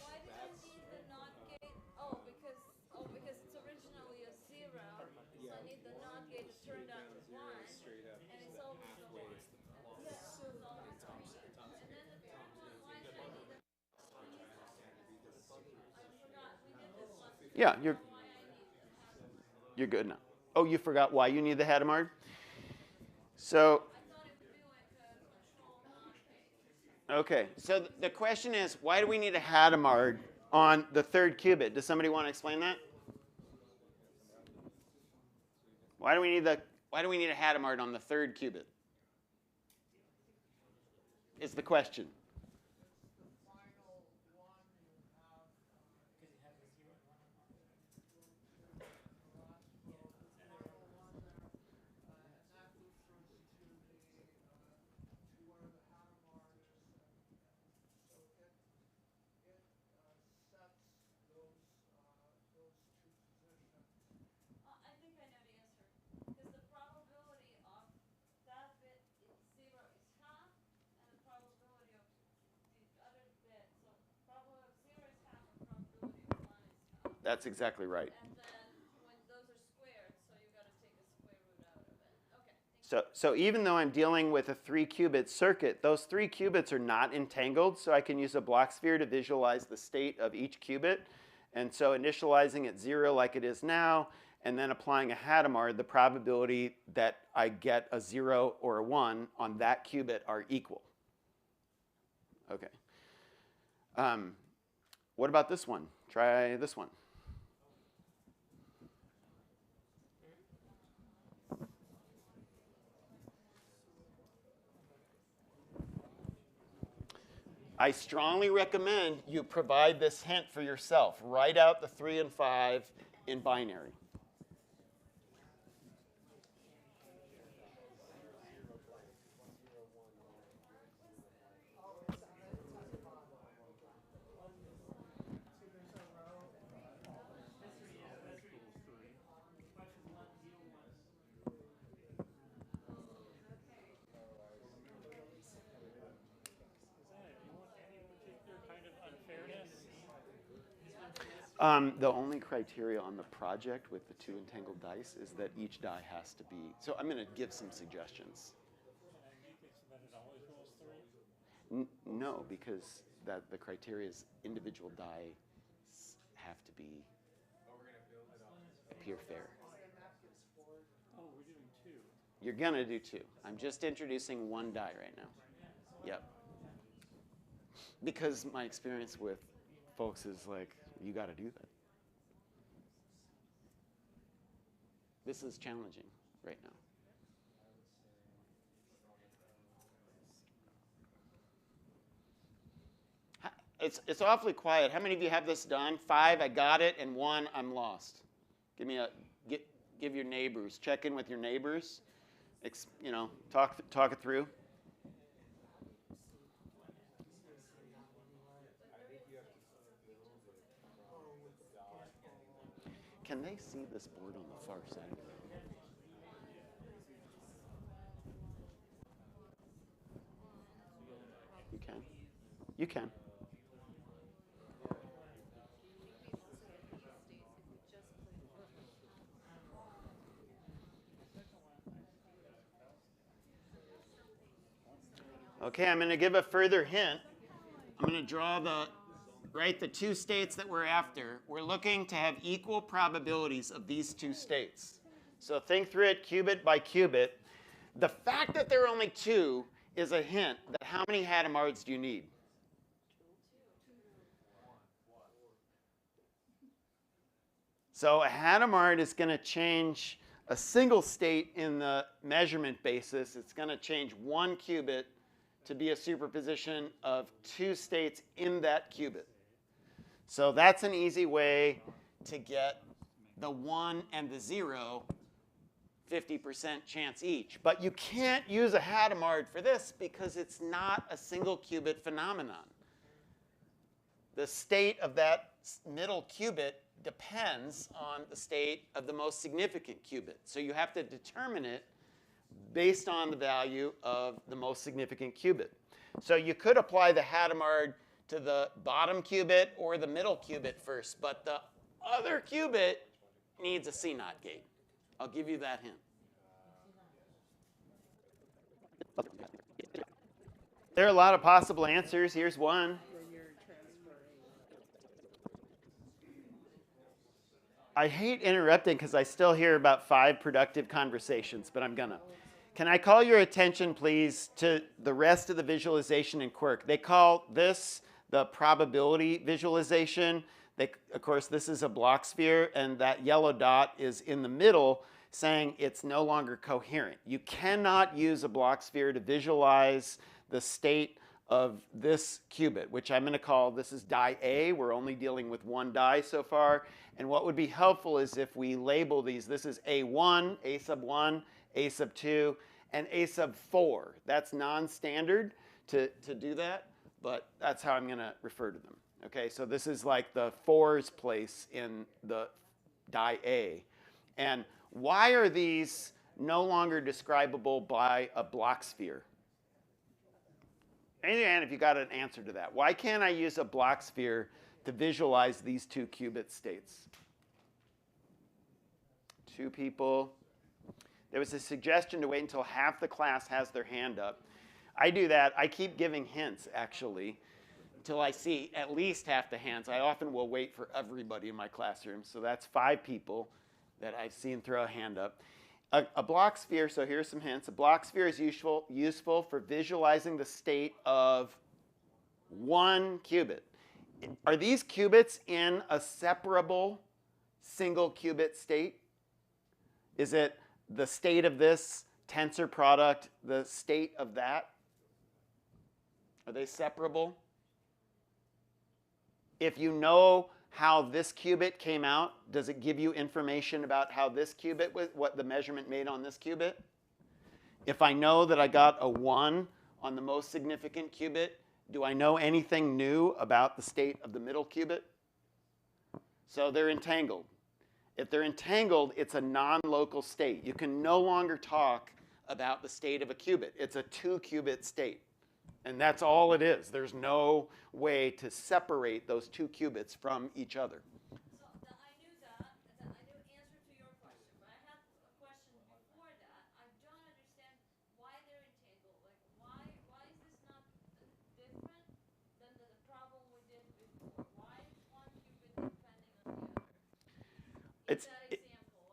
why do you need the NOT gate? Because it's originally a 0. So I need the NOT gate to turn that to 1. And it's always the 1. Yeah, it's always the 1. And then the third one, why should I need the I forgot. We did this once.
Yeah, you're good now. Oh, you forgot why you need the Hadamard? So, okay, so the question is, why do we need a Hadamard on the third qubit? Does somebody want to explain that? Why do we need a Hadamard on the third qubit? Is the question. That's exactly right.
And then when those are squared, so you got to take a square root out of it. Okay.
So even though I'm dealing with a 3-qubit circuit, those 3 qubits are not entangled, so I can use a block sphere to visualize the state of each qubit. And so initializing at 0 like it is now, and then applying a Hadamard, the probability that I get a 0 or a 1 on that qubit are equal. Okay. What about this one? Try this one. I strongly recommend you provide this hint for yourself. Write out the 3 and 5 in binary. The only criteria on the project with the 2 entangled dice is that each die has to be. So I'm going to give some suggestions. No, because the criteria is individual die have to be appear fair.
Oh, we're doing 2.
You're going to do 2. I'm just introducing 1 die right now. Yep. Because my experience with folks is like, you got to do that. This is challenging right now. It's awfully quiet. How many of you have this done? 5, I got it, and 1, I'm lost. Give your neighbors. Check in with your neighbors. Talk it through. Can they see this board on the far side? You can? You can. Okay, I'm going to give a further hint. I'm going to draw the two states that we're after. We're looking to have equal probabilities of these two states. So think through it qubit by qubit. The fact that there are only two is a hint that how many Hadamards do you need? So a Hadamard is going to change a single state in the measurement basis. It's going to change one qubit to be a superposition of two states in that qubit. So that's an easy way to get the 1 and the 0, 50% chance each. But you can't use a Hadamard for this because it's not a single qubit phenomenon. The state of that middle qubit depends on the state of the most significant qubit. So you have to determine it based on the value of the most significant qubit. So you could apply the Hadamard to the bottom qubit or the middle qubit first, but the other qubit needs a CNOT gate. I'll give you that hint. There are a lot of possible answers. Here's one. I hate interrupting because I still hear about 5 productive conversations, but I'm gonna. Can I call your attention, please, to the rest of the visualization in Quirk? They call this the probability visualization. Of course, this is a block sphere, and that yellow dot is in the middle, saying it's no longer coherent. You cannot use a block sphere to visualize the state of this qubit, which I'm going to call, this is die A. We're only dealing with one die so far. And what would be helpful is if we label these. This is A1, A sub 1, A sub 2, and A sub 4. That's non-standard to do that, but that's how I'm going to refer to them. Okay, so this is like the 4's place in the die A. And why are these no longer describable by a block sphere? Raise your hand if you got an answer to that. Why can't I use a block sphere to visualize these two qubit states? 2 people. There was a suggestion to wait until half the class has their hand up. I do that. I keep giving hints, actually, until I see at least half the hands. I often will wait for everybody in my classroom. So that's 5 people that I've seen throw a hand up. A block sphere, so here's some hints. A block sphere is useful for visualizing the state of one qubit. Are these qubits in a separable single qubit state? Is it the state of this tensor product, the state of that? Are they separable? If you know how this qubit came out, does it give you information about how this qubit was, what the measurement made on this qubit? If I know that I got a 1 on the most significant qubit, do I know anything new about the state of the middle qubit? So they're entangled. If they're entangled, it's a non-local state. You can no longer talk about the state of a qubit. It's a 2-qubit state. And that's all it is. There's no way to separate those 2 qubits from each other.
So I knew that. I knew answer to your question, but I had a question before that. I don't understand why they're entangled. Like, why is this not different than the problem we did before? Why is one qubit depending on the other?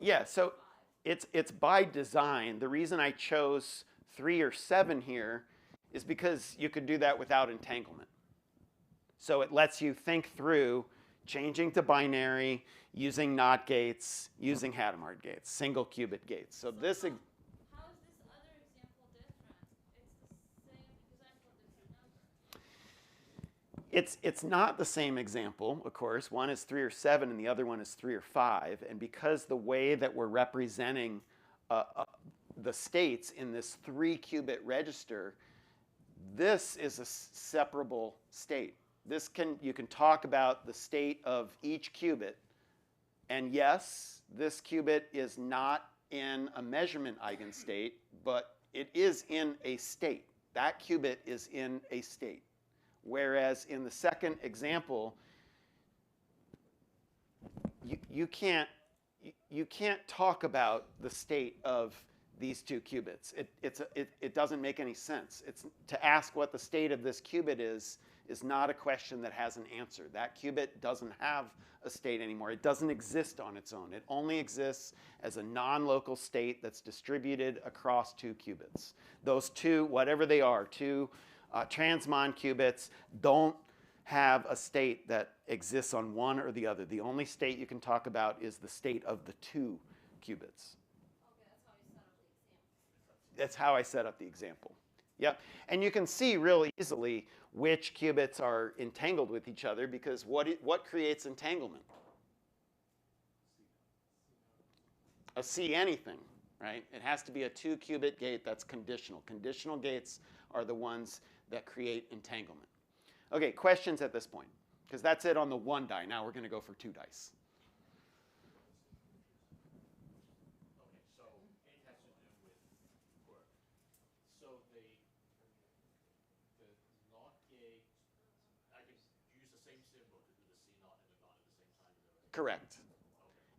Yeah, so it's by design. The reason I chose 3 or 7 here is because you could do that without entanglement. So it lets you think through changing to binary, using NOT gates, using Hadamard gates, single qubit gates. So this.
How is this other example different? It's the same example, different number.
It's not the same example, of course. One is 3 or 7, and the other one is 3 or 5. And because the way that we're representing the states in this 3-qubit register, this is a separable state. You can talk about the state of each qubit. And yes, this qubit is not in a measurement eigenstate, but it is in a state. That qubit is in a state. Whereas in the second example, you can't talk about the state of these two qubits. It doesn't make any sense. To ask what the state of this qubit is not a question that has an answer. That qubit doesn't have a state anymore. It doesn't exist on its own. It only exists as a non-local state that's distributed across two qubits. Those two, whatever they are, two transmon qubits, don't have a state that exists on one or the other. The only state you can talk about is the state of the two qubits. That's how I set up the example. Yep. And you can see real easily which qubits are entangled with each other, because what creates entanglement? A C anything, right? It has to be a 2-qubit gate that's conditional. Conditional gates are the ones that create entanglement. Okay, questions at this point? Because that's it on the 1 die. Now we're going to go for 2 dice. Correct.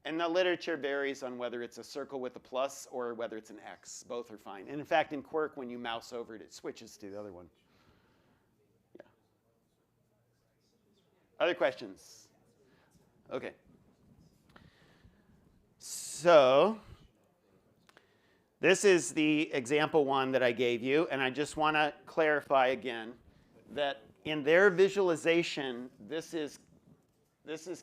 And the literature varies on whether it's a circle with a plus or whether it's an X. Both are fine. And in fact, in Quirk, when you mouse over it, it switches to the other one. Yeah. Other questions? Okay. So this is the example 1 that I gave you. And I just want to clarify again that in their visualization, this is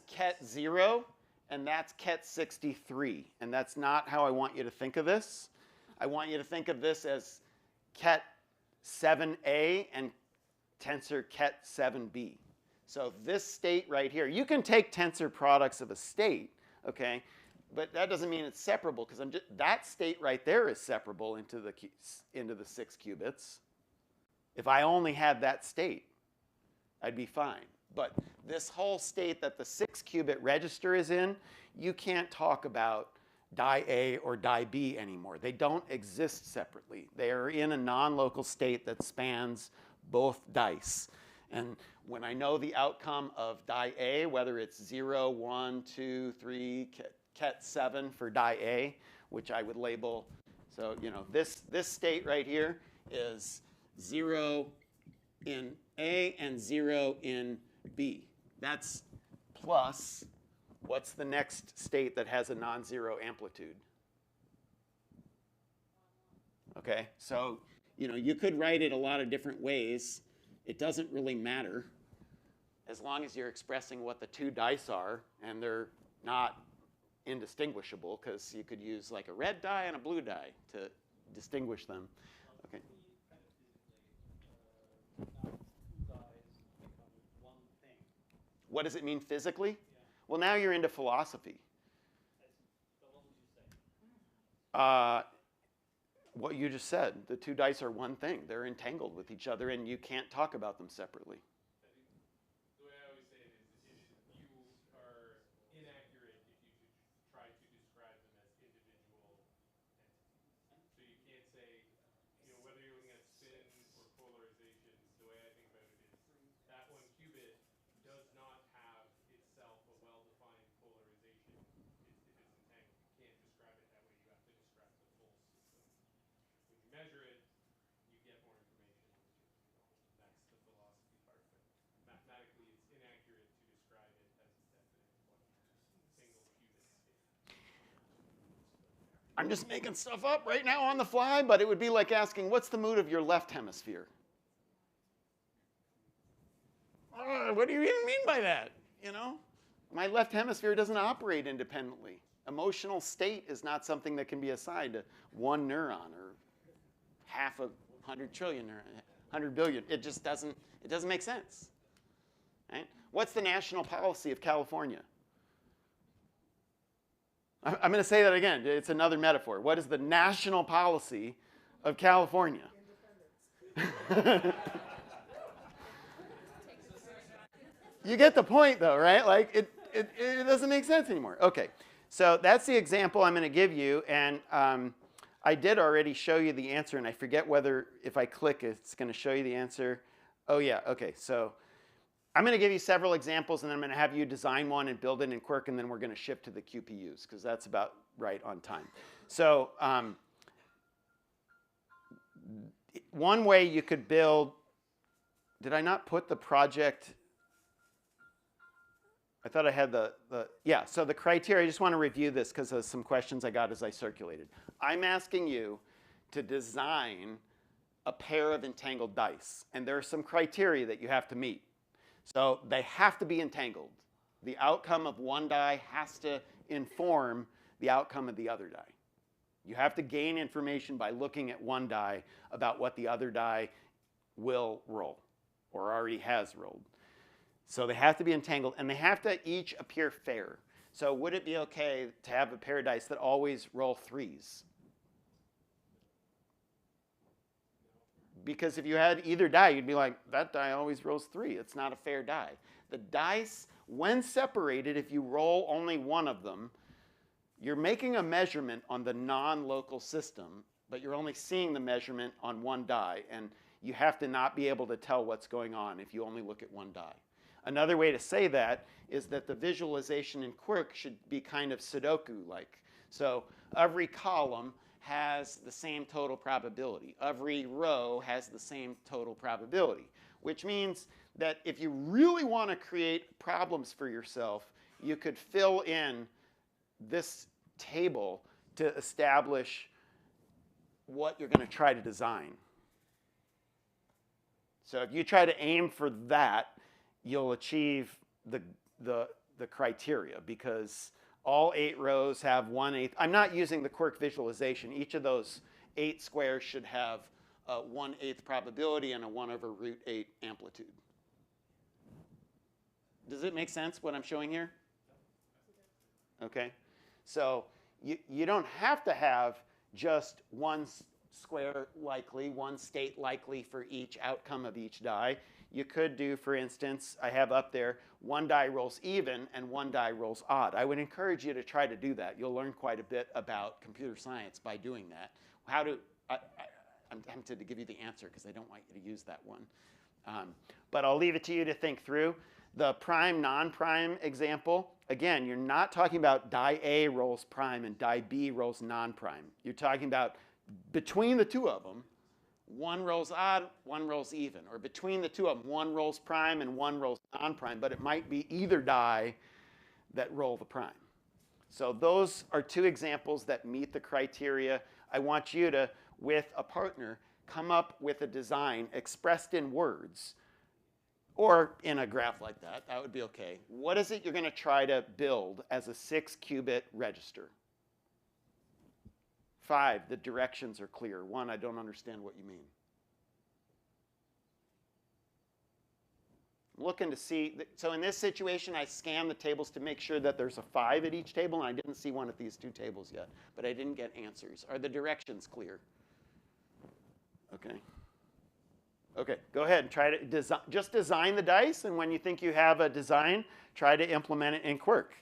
Ket 0, and that's Ket 63. And that's not how I want you to think of this. I want you to think of this as Ket 7a and tensor Ket 7b. So this state right here, you can take tensor products of a state, okay? But that doesn't mean it's separable, because that state right there is separable into the 6 qubits. If I only had that state, I'd be fine. But this whole state that the 6-qubit register is in, you can't talk about die A or die B anymore. They don't exist separately. They are in a non-local state that spans both dice. And when I know the outcome of die A, whether it's 0, 1, 2, 3, Ket 7 for die A, which I would label, so this state right here is 0 in A and 0 in B. That's plus, what's the next state that has a non-zero amplitude? Okay, so you could write it a lot of different ways. It doesn't really matter as long as you're expressing what the 2 dice are, and they're not indistinguishable, because you could use like a red die and a blue die to distinguish them. Okay. What does it mean physically? Yeah. Well, now you're into philosophy. What you just said, the 2 dice are one thing. They're entangled with each other, and you can't talk about them separately.
The way I always say it is you are inaccurate if you try to describe them as individual entities. So you can't say, whether you're looking at spin or polarizations, the way I think about it is that one qubit does not have itself a well-defined polarization if it's entangled. You can't describe it that way. You have to describe the full system. When you measure it, you get more information. That's the philosophy part of it. Mathematically, it's inaccurate to describe it as a definite single qubit state.
I'm just making stuff up right now on the fly, but it would be like asking, what's the mood of your left hemisphere? What do you even mean by that? My left hemisphere doesn't operate independently. Emotional state is not something that can be assigned to one neuron or half a 100 trillion or 100 billion. It just doesn't make sense. Right? What's the national policy of California? I'm going to say that again. It's another metaphor. What is the national policy of California? You get the point, though, right? Like, it doesn't make sense anymore. OK, so that's the example I'm going to give you. And I did already show you the answer. And I forget whether if I click, it's going to show you the answer. Oh, yeah, okay. So I'm going to give you several examples, and then I'm going to have you design one and build it in Quirk, and then we're going to shift to the QPUs, because that's about right on time. So one way you could build, did I not put the project? I thought I had yeah, so the criteria, I just want to review this because of some questions I got as I circulated. I'm asking you to design a pair of entangled dice, and there are some criteria that you have to meet. So they have to be entangled. The outcome of one die has to inform the outcome of the other die. You have to gain information by looking at one die about what the other die will roll or already has rolled. So they have to be entangled, and they have to each appear fair. So would it be okay to have a pair of dice that always roll 3s? Because if you had either die, you'd be like, that die always rolls 3. It's not a fair die. The dice, when separated, if you roll only one of them, you're making a measurement on the non-local system, but you're only seeing the measurement on one die, and you have to not be able to tell what's going on if you only look at one die. Another way to say that is that the visualization in Quirk should be kind of Sudoku-like. So every column has the same total probability. Every row has the same total probability, which means that if you really want to create problems for yourself, you could fill in this table to establish what you're going to try to design. So if you try to aim for that, you'll achieve the criteria, because all 8 rows have 1/8. I'm not using the Quirk visualization. Each of those 8 squares should have a 1/8 probability and a 1/√8 amplitude. Does it make sense what I'm showing here? Okay. So you don't have to have just one square likely, one state likely for each outcome of each die. You could do, for instance, I have up there, one die rolls even and one die rolls odd. I would encourage you to try to do that. You'll learn quite a bit about computer science by doing that. I'm tempted to give you the answer because I don't want you to use that one. But I'll leave it to you to think through. The prime, non-prime example, again, you're not talking about die A rolls prime and die B rolls non-prime. You're talking about between the two of them, one rolls odd, one rolls even. Or between the two of them, one rolls prime and one rolls non-prime, but it might be either die that roll the prime. So those are 2 examples that meet the criteria. I want you to, with a partner, come up with a design expressed in words or in a graph like that. That would be okay. What is it you're going to try to build as a 6-qubit register? 5, the directions are clear. 1, I don't understand what you mean. I'm looking to see, so in this situation, I scanned the tables to make sure that there's a 5 at each table, and I didn't see one at these 2 tables yet, but I didn't get answers. Are the directions clear? Okay. Okay, go ahead and try to just design the dice, and when you think you have a design, try to implement it in Quirk.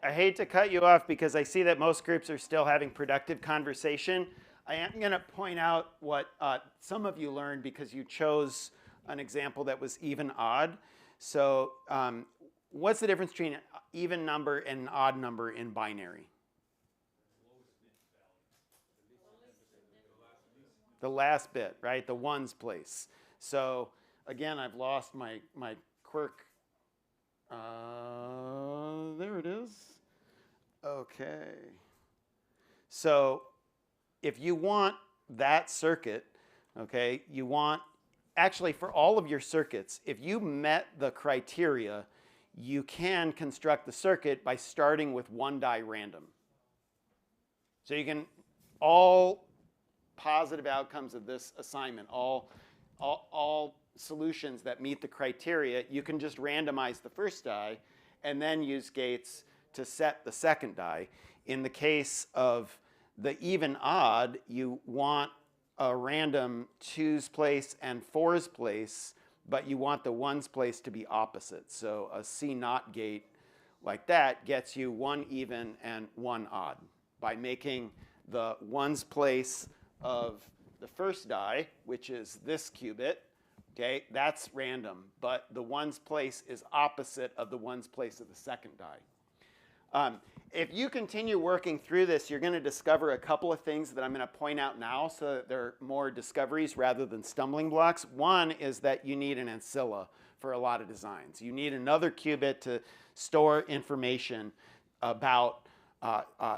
I hate to cut you off because I see that most groups are still having productive conversation. I am going to point out what some of you learned because you chose an example that was even odd. So what's the difference between an even number and an odd number in binary? The last bit, right? The ones place. So again, I've lost my Quirk. There it is. Okay. So if you want that circuit, okay, you want, actually for all of your circuits, if you met the criteria, you can construct the circuit by starting with one die random. So you can, all positive outcomes of this assignment, all solutions that meet the criteria, you can just randomize the first die and then use gates to set the second die. In the case of the even odd, you want a random 2's place and 4's place, but you want the 1's place to be opposite. So a C naught gate like that gets you 1 even and 1 odd by making the 1's place of the first die, which is this qubit, okay, that's random, but the 1's place is opposite of the 1's place of the second die. If you continue working through this, you're going to discover a couple of things that I'm going to point out now so that they're more discoveries rather than stumbling blocks. One is that you need an ancilla for a lot of designs. You need another qubit to store information about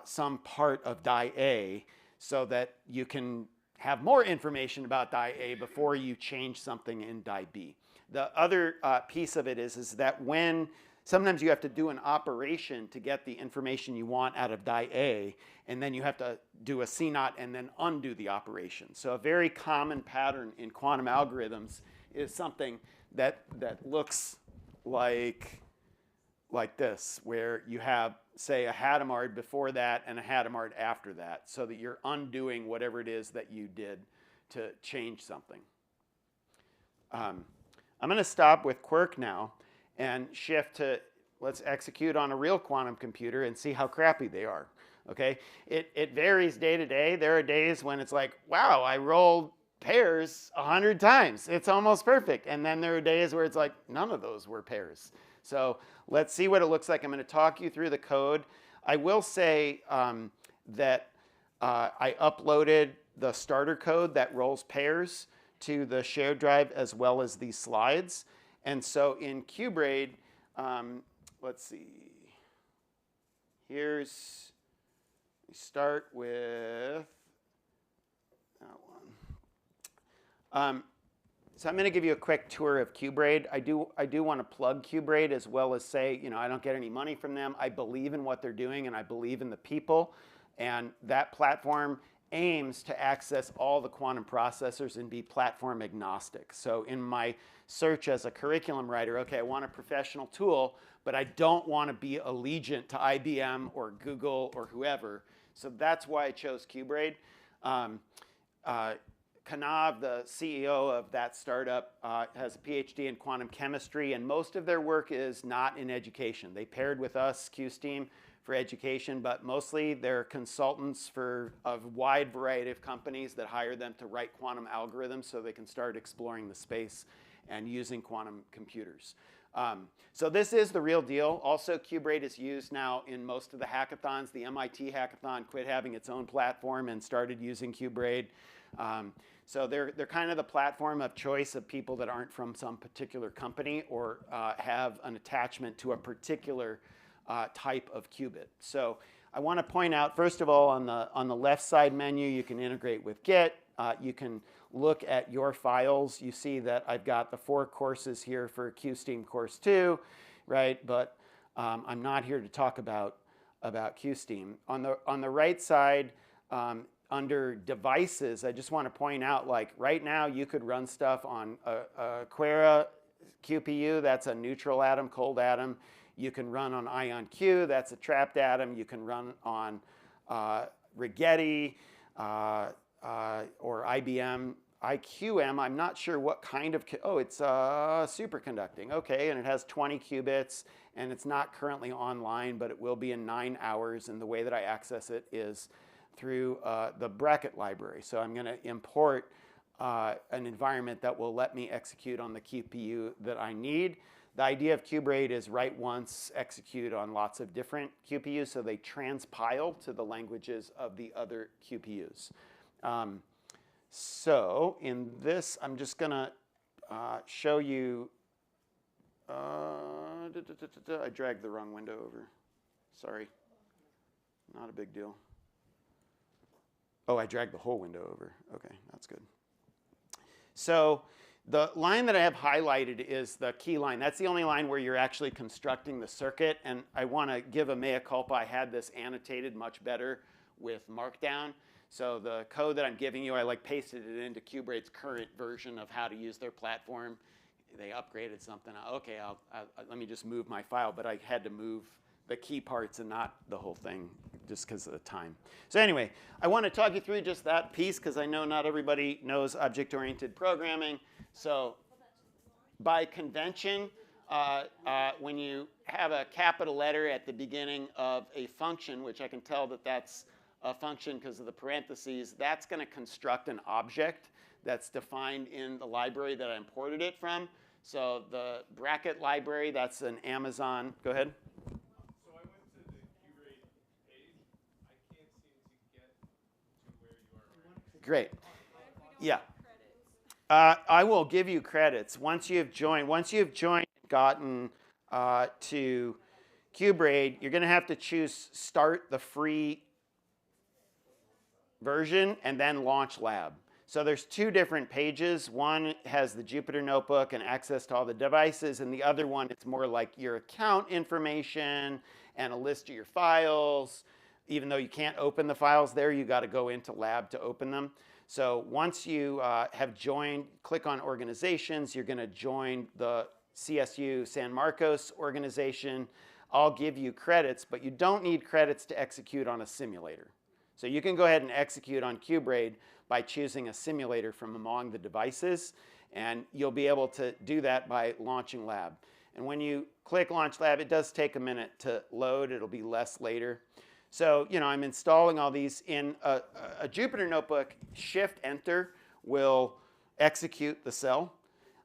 some part of die A so that you can have more information about die A before you change something in die B. The other piece of it is that when sometimes you have to do an operation to get the information you want out of die A, and then you have to do a C naught and then undo the operation. So a very common pattern in quantum algorithms is something that looks like this, where you have, say, a Hadamard before that and a Hadamard after that, so that you're undoing whatever it is that you did to change something. I'm going to stop with Quirk now and shift to, let's execute on a real quantum computer and see how crappy they are, okay? It varies day to day. There are days when it's like, wow, I rolled pairs 100 times. It's almost perfect. And then there are days where it's like, none of those were pairs. So let's see what it looks like. I'm going to talk you through the code. I will say that I uploaded the starter code that rolls pairs to the shared drive as well as these slides. And so in QBraid, let's see. We start with that one. So I'm going to give you a quick tour of QBraid. I do want to plug QBraid as well as say, I don't get any money from them. I believe in what they're doing, and I believe in the people. And that platform aims to access all the quantum processors and be platform agnostic. So in my search as a curriculum writer, okay, I want a professional tool, but I don't want to be allegiant to IBM or Google or whoever. So that's why I chose QBraid. Kanav, the CEO of that startup, has a PhD in quantum chemistry, and most of their work is not in education. They paired with us, QSteam, for education, but mostly they're consultants for a wide variety of companies that hire them to write quantum algorithms so they can start exploring the space and using quantum computers. So this is the real deal. Also, QBraid is used now in most of the hackathons. The MIT hackathon quit having its own platform and started using QBraid. So they're kind of the platform of choice of people that aren't from some particular company or have an attachment to a particular type of qubit. So I want to point out, first of all, on the left side menu, you can integrate with Git. You can look at your files. You see that I've got the 4 courses here for QSteam Course 2, right? But I'm not here to talk about QSteam. On the right side, under devices, I just want to point out, like right now, you could run stuff on a Quera QPU. That's a neutral atom, cold atom. You can run on IonQ. That's a trapped atom. You can run on Rigetti or IBM IQM. I'm not sure what kind of, it's superconducting. Okay, and it has 20 qubits, and it's not currently online, but it will be in 9 hours. And the way that I access it is through the bracket library. So I'm going to import an environment that will let me execute on the QPU that I need. The idea of QBraid is write once, execute on lots of different QPUs, so they transpile to the languages of the other QPUs. So in this, I'm just going to show you. I dragged the wrong window over. Sorry. Not a big deal. Oh, I dragged the whole window over. Okay, that's good. So The line that I have highlighted is the key line. That's the only line where you're actually constructing the circuit. And I want to give a mea culpa. I had this annotated much better with Markdown. So the code that I'm giving you, I like pasted it into QBraid's current version of how to use their platform. They upgraded something. Okay, let me just move my file. But I had to move the key parts and not the whole thing just because of the time. So anyway, I want to talk you through just that piece because I know not everybody knows object-oriented programming. So by convention, when you have a capital letter at the beginning of a function, which I can tell that that's a function because of the parentheses, that's going to construct an object that's defined in the library that I imported it from. So the bracket library, that's an Amazon. Go ahead.
So I went to the QBraid page. I can't seem to get to where you are right.
Great. Yeah. I will give you credits once you've joined. Once you've joined, gotten to QBraid, you're going to have to choose start the free version and then launch lab. So there's two different pages. One has the Jupyter Notebook and access to all the devices, and the other one, it's more like your account information and a list of your files. Even though you can't open the files there, you got to go into lab to open them. So once you have joined, click on organizations, you're going to join the CSU San Marcos organization. I'll give you credits, but you don't need credits to execute on a simulator. So you can go ahead and execute on QBraid by choosing a simulator from among the devices, and you'll be able to do that by launching lab. And when you click launch lab, it does take a minute to load. It'll be less later. So, I'm installing all these in a Jupyter Notebook. Shift-Enter will execute the cell.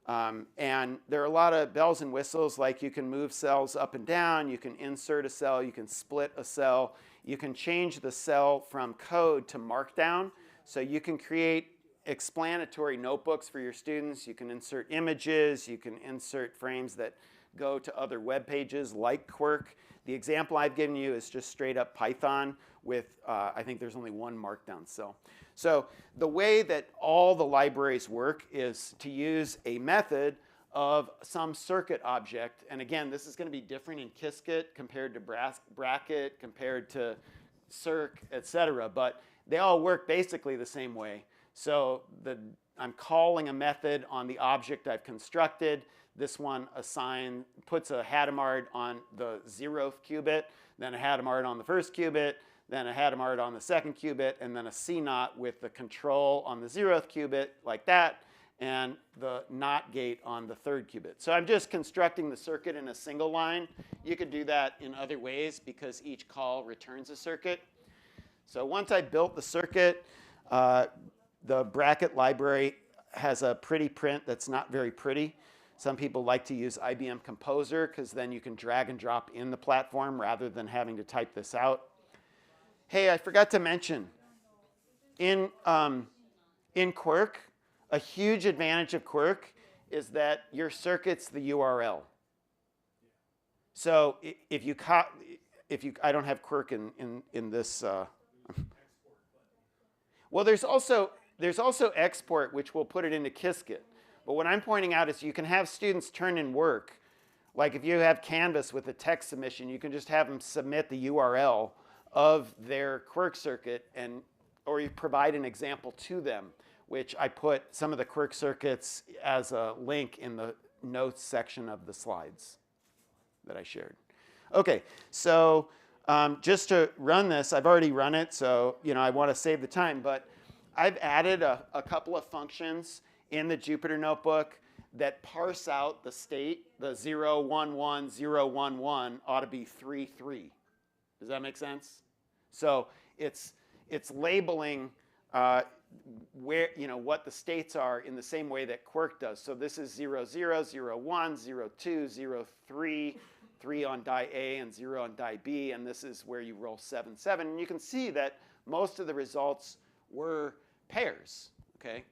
And there are a lot of bells and whistles, like you can move cells up and down, you can insert a cell, you can split a cell, you can change the cell from code to Markdown. So you can create explanatory notebooks for your students. You can insert images, you can insert frames that go to other web pages like Quirk. The example I've given you is just straight up Python with, I think there's only one Markdown cell. So the way that all the libraries work is to use a method of some circuit object. And again, this is going to be different in Qiskit compared to Bracket, compared to Circ, et cetera. But they all work basically the same way. So I'm calling a method on the object I've constructed. This one puts a Hadamard on the 0th qubit, then a Hadamard on the 1st qubit, then a Hadamard on the 2nd qubit, and then a C0 with the control on the 0th qubit, like that, and the NOT gate on the 3rd qubit. So I'm just constructing the circuit in a single line. You could do that in other ways because each call returns a circuit. So once I built the circuit, the bracket library has a pretty print that's not very pretty. Some people like to use IBM Composer because then you can drag and drop in the platform rather than having to type this out. Hey, I forgot to mention, in Quirk, a huge advantage of Quirk is that your circuit's the URL. So I don't have Quirk in this. Well, there's also export, which will put it into Qiskit. But what I'm pointing out is you can have students turn in work. Like if you have Canvas with a text submission, you can just have them submit the URL of their Quirk circuit, or you provide an example to them, which I put some of the Quirk circuits as a link in the notes section of the slides that I shared. Okay, so just to run this, I've already run it, so I want to save the time, but I've added a couple of functions in the Jupyter Notebook that parse out the state. The 0, 1, 1, 0, 1, 1 ought to be 3, 3. Does that make sense? So it's labeling where what the states are in the same way that Quirk does. So this is 0, 0, 0, 1, 0, 2, 0, 3, 3 on die A and 0 on die B, and this is where you roll 7, 7. And you can see that most of the results were pairs. Okay.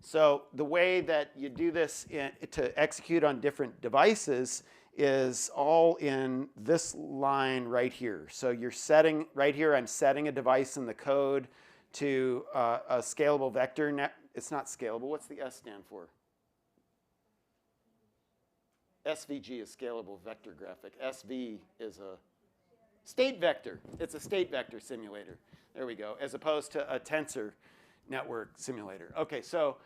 So the way that you do this to execute on different devices is all in this line right here. So you're setting, right here I'm setting a device in the code to a scalable vector net. It's not scalable. What's the S stand for? SVG is scalable vector graphic. SV is a state vector. It's a state vector simulator. There we go, as opposed to a tensor network simulator. Okay, so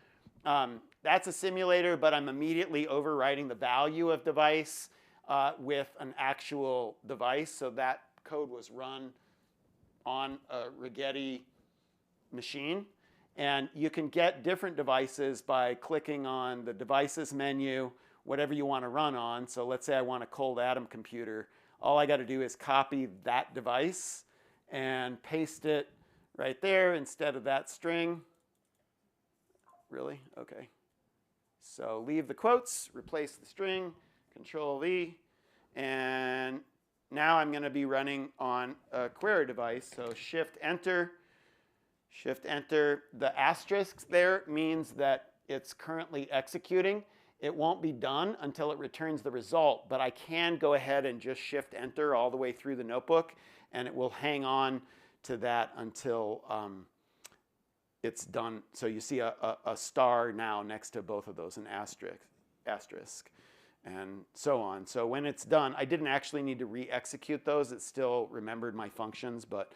that's a simulator, but I'm immediately overriding the value of device with an actual device. So that code was run on a Rigetti machine. And you can get different devices by clicking on the devices menu, whatever you want to run on. So let's say I want a cold atom computer. All I got to do is copy that device and paste it right there instead of that string. Really? Okay. So leave the quotes, replace the string, Control V, and now I'm going to be running on a query device. So Shift Enter. Shift Enter. The asterisk there means that it's currently executing. It won't be done until it returns the result, but I can go ahead and just Shift Enter all the way through the notebook, and it will hang on to that until it's done. So you see a star now next to both of those, an asterisk, and so on. So when it's done, I didn't actually need to re-execute those. It still remembered my functions, but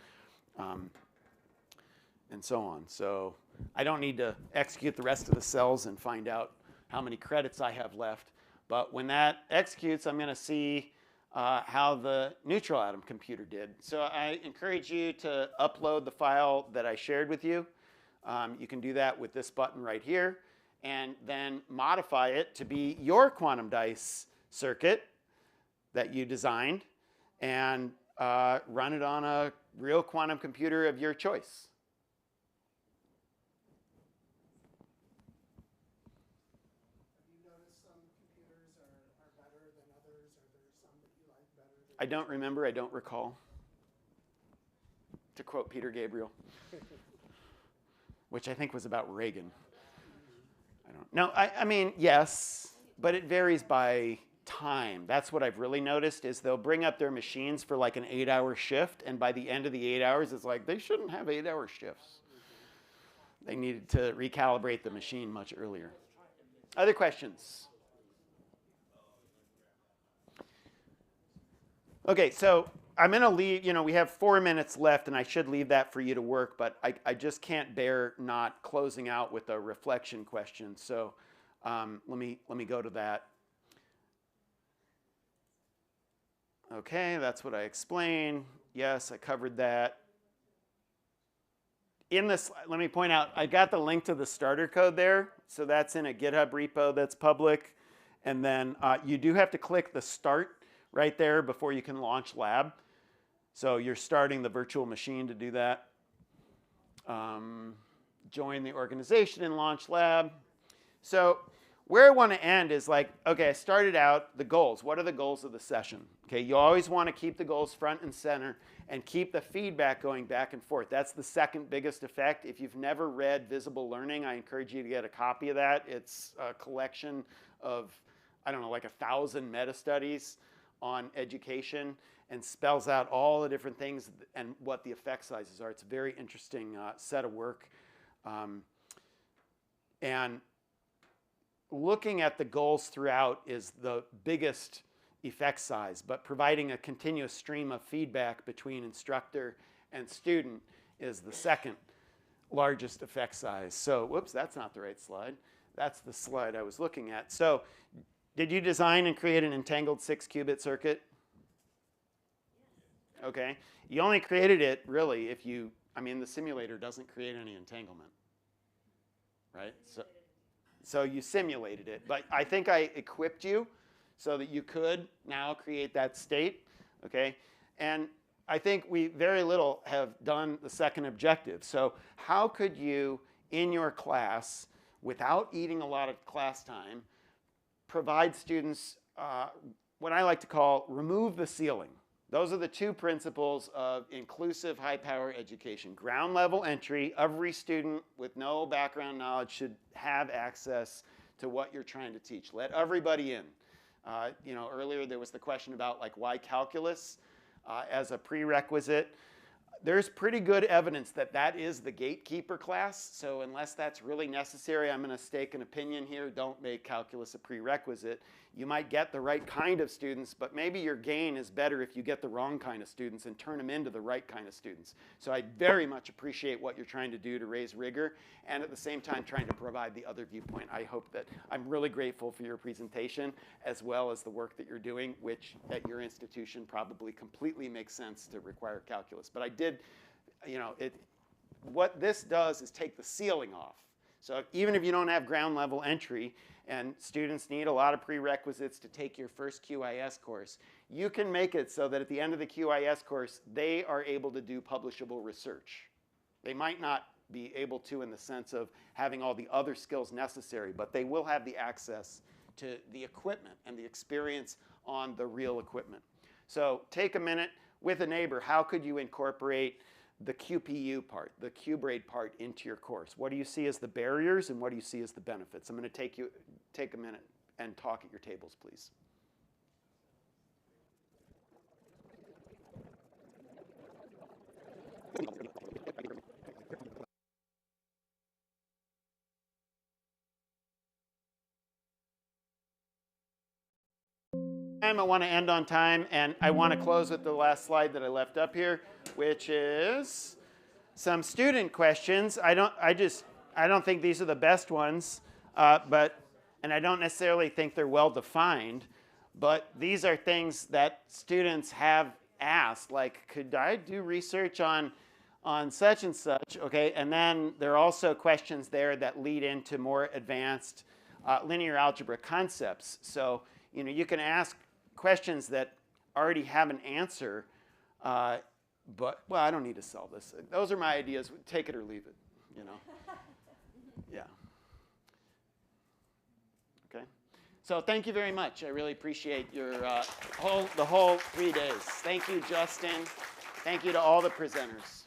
and so on. So I don't need to execute the rest of the cells and find out how many credits I have left. But when that executes, I'm going to see how the neutral atom computer did. So I encourage you to upload the file that I shared with you. You can do that with this button right here, and then modify it to be your quantum dice circuit that you designed, and run it on a real quantum computer of your choice. I don't remember. I don't recall. To quote Peter Gabriel, which I think was about Reagan. I don't know. I mean, yes, but it varies by time. That's what I've really noticed is they'll bring up their machines for like an 8-hour shift, and by the end of the 8 hours, it's like they shouldn't have 8-hour shifts. They needed to recalibrate the machine much earlier. Other questions? Okay, so I'm going to leave, we have 4 minutes left, and I should leave that for you to work, but I just can't bear not closing out with a reflection question. So let me go to that. Okay, that's what I explained. Yes, I covered that. In this, let me point out, I got the link to the starter code there. So that's in a GitHub repo that's public. And then you do have to click the start right there before you can launch lab. So you're starting the virtual machine to do that. Join the organization and launch lab. So where I want to end is like, okay, I started out the goals. What are the goals of the session? Okay, you always want to keep the goals front and center and keep the feedback going back and forth. That's the second biggest effect. If you've never read Visible Learning, I encourage you to get a copy of that. It's a collection of, I don't know, like 1,000 meta-studies on education and spells out all the different things and what the effect sizes are. It's a very interesting set of work. And looking at the goals throughout is the biggest effect size, but providing a continuous stream of feedback between instructor and student is the second largest effect size. So, whoops, that's not the right slide. That's the slide I was looking at. So, did you design and create an entangled 6-qubit circuit? Okay. You only created it, really, if you, the simulator doesn't create any entanglement, right? So you simulated it. But I think I equipped you so that you could now create that state, okay? And I think we very little have done the second objective. So how could you, in your class, without eating a lot of class time, provide students what I like to call remove the ceiling. Those are the two principles of inclusive high-power education. Ground level entry, every student with no background knowledge should have access to what you're trying to teach. Let everybody in. Earlier there was the question about like why calculus as a prerequisite. There's pretty good evidence that that is the gatekeeper class. So unless that's really necessary, I'm going to stake an opinion here. Don't make calculus a prerequisite. You might get the right kind of students, but maybe your gain is better if you get the wrong kind of students and turn them into the right kind of students. So I very much appreciate what you're trying to do to raise rigor, and at the same time trying to provide the other viewpoint. I hope that I'm really grateful for your presentation, as well as the work that you're doing, which at your institution probably completely makes sense to require calculus. But I did, what this does is take the ceiling off. So even if you don't have ground level entry, and students need a lot of prerequisites to take your first QIS course, you can make it so that at the end of the QIS course, they are able to do publishable research. They might not be able to in the sense of having all the other skills necessary, but they will have the access to the equipment and the experience on the real equipment. So take a minute with a neighbor. How could you incorporate the QPU part, the QBRAID part into your course? What do you see as the barriers and what do you see as the benefits? I'm going to take a minute and talk at your tables, please. I want to end on time, and I want to close with the last slide that I left up here, which is some student questions. I don't think these are the best ones, and I don't necessarily think they're well defined, but these are things that students have asked, like, could I do research on such and such, okay? And then there are also questions there that lead into more advanced linear algebra concepts. So, you can ask questions that already have an answer, but, well, I don't need to sell this. Those are my ideas. Take it or leave it, Yeah. Okay. So thank you very much. I really appreciate your the whole 3 days. Thank you, Justin. Thank you to all the presenters.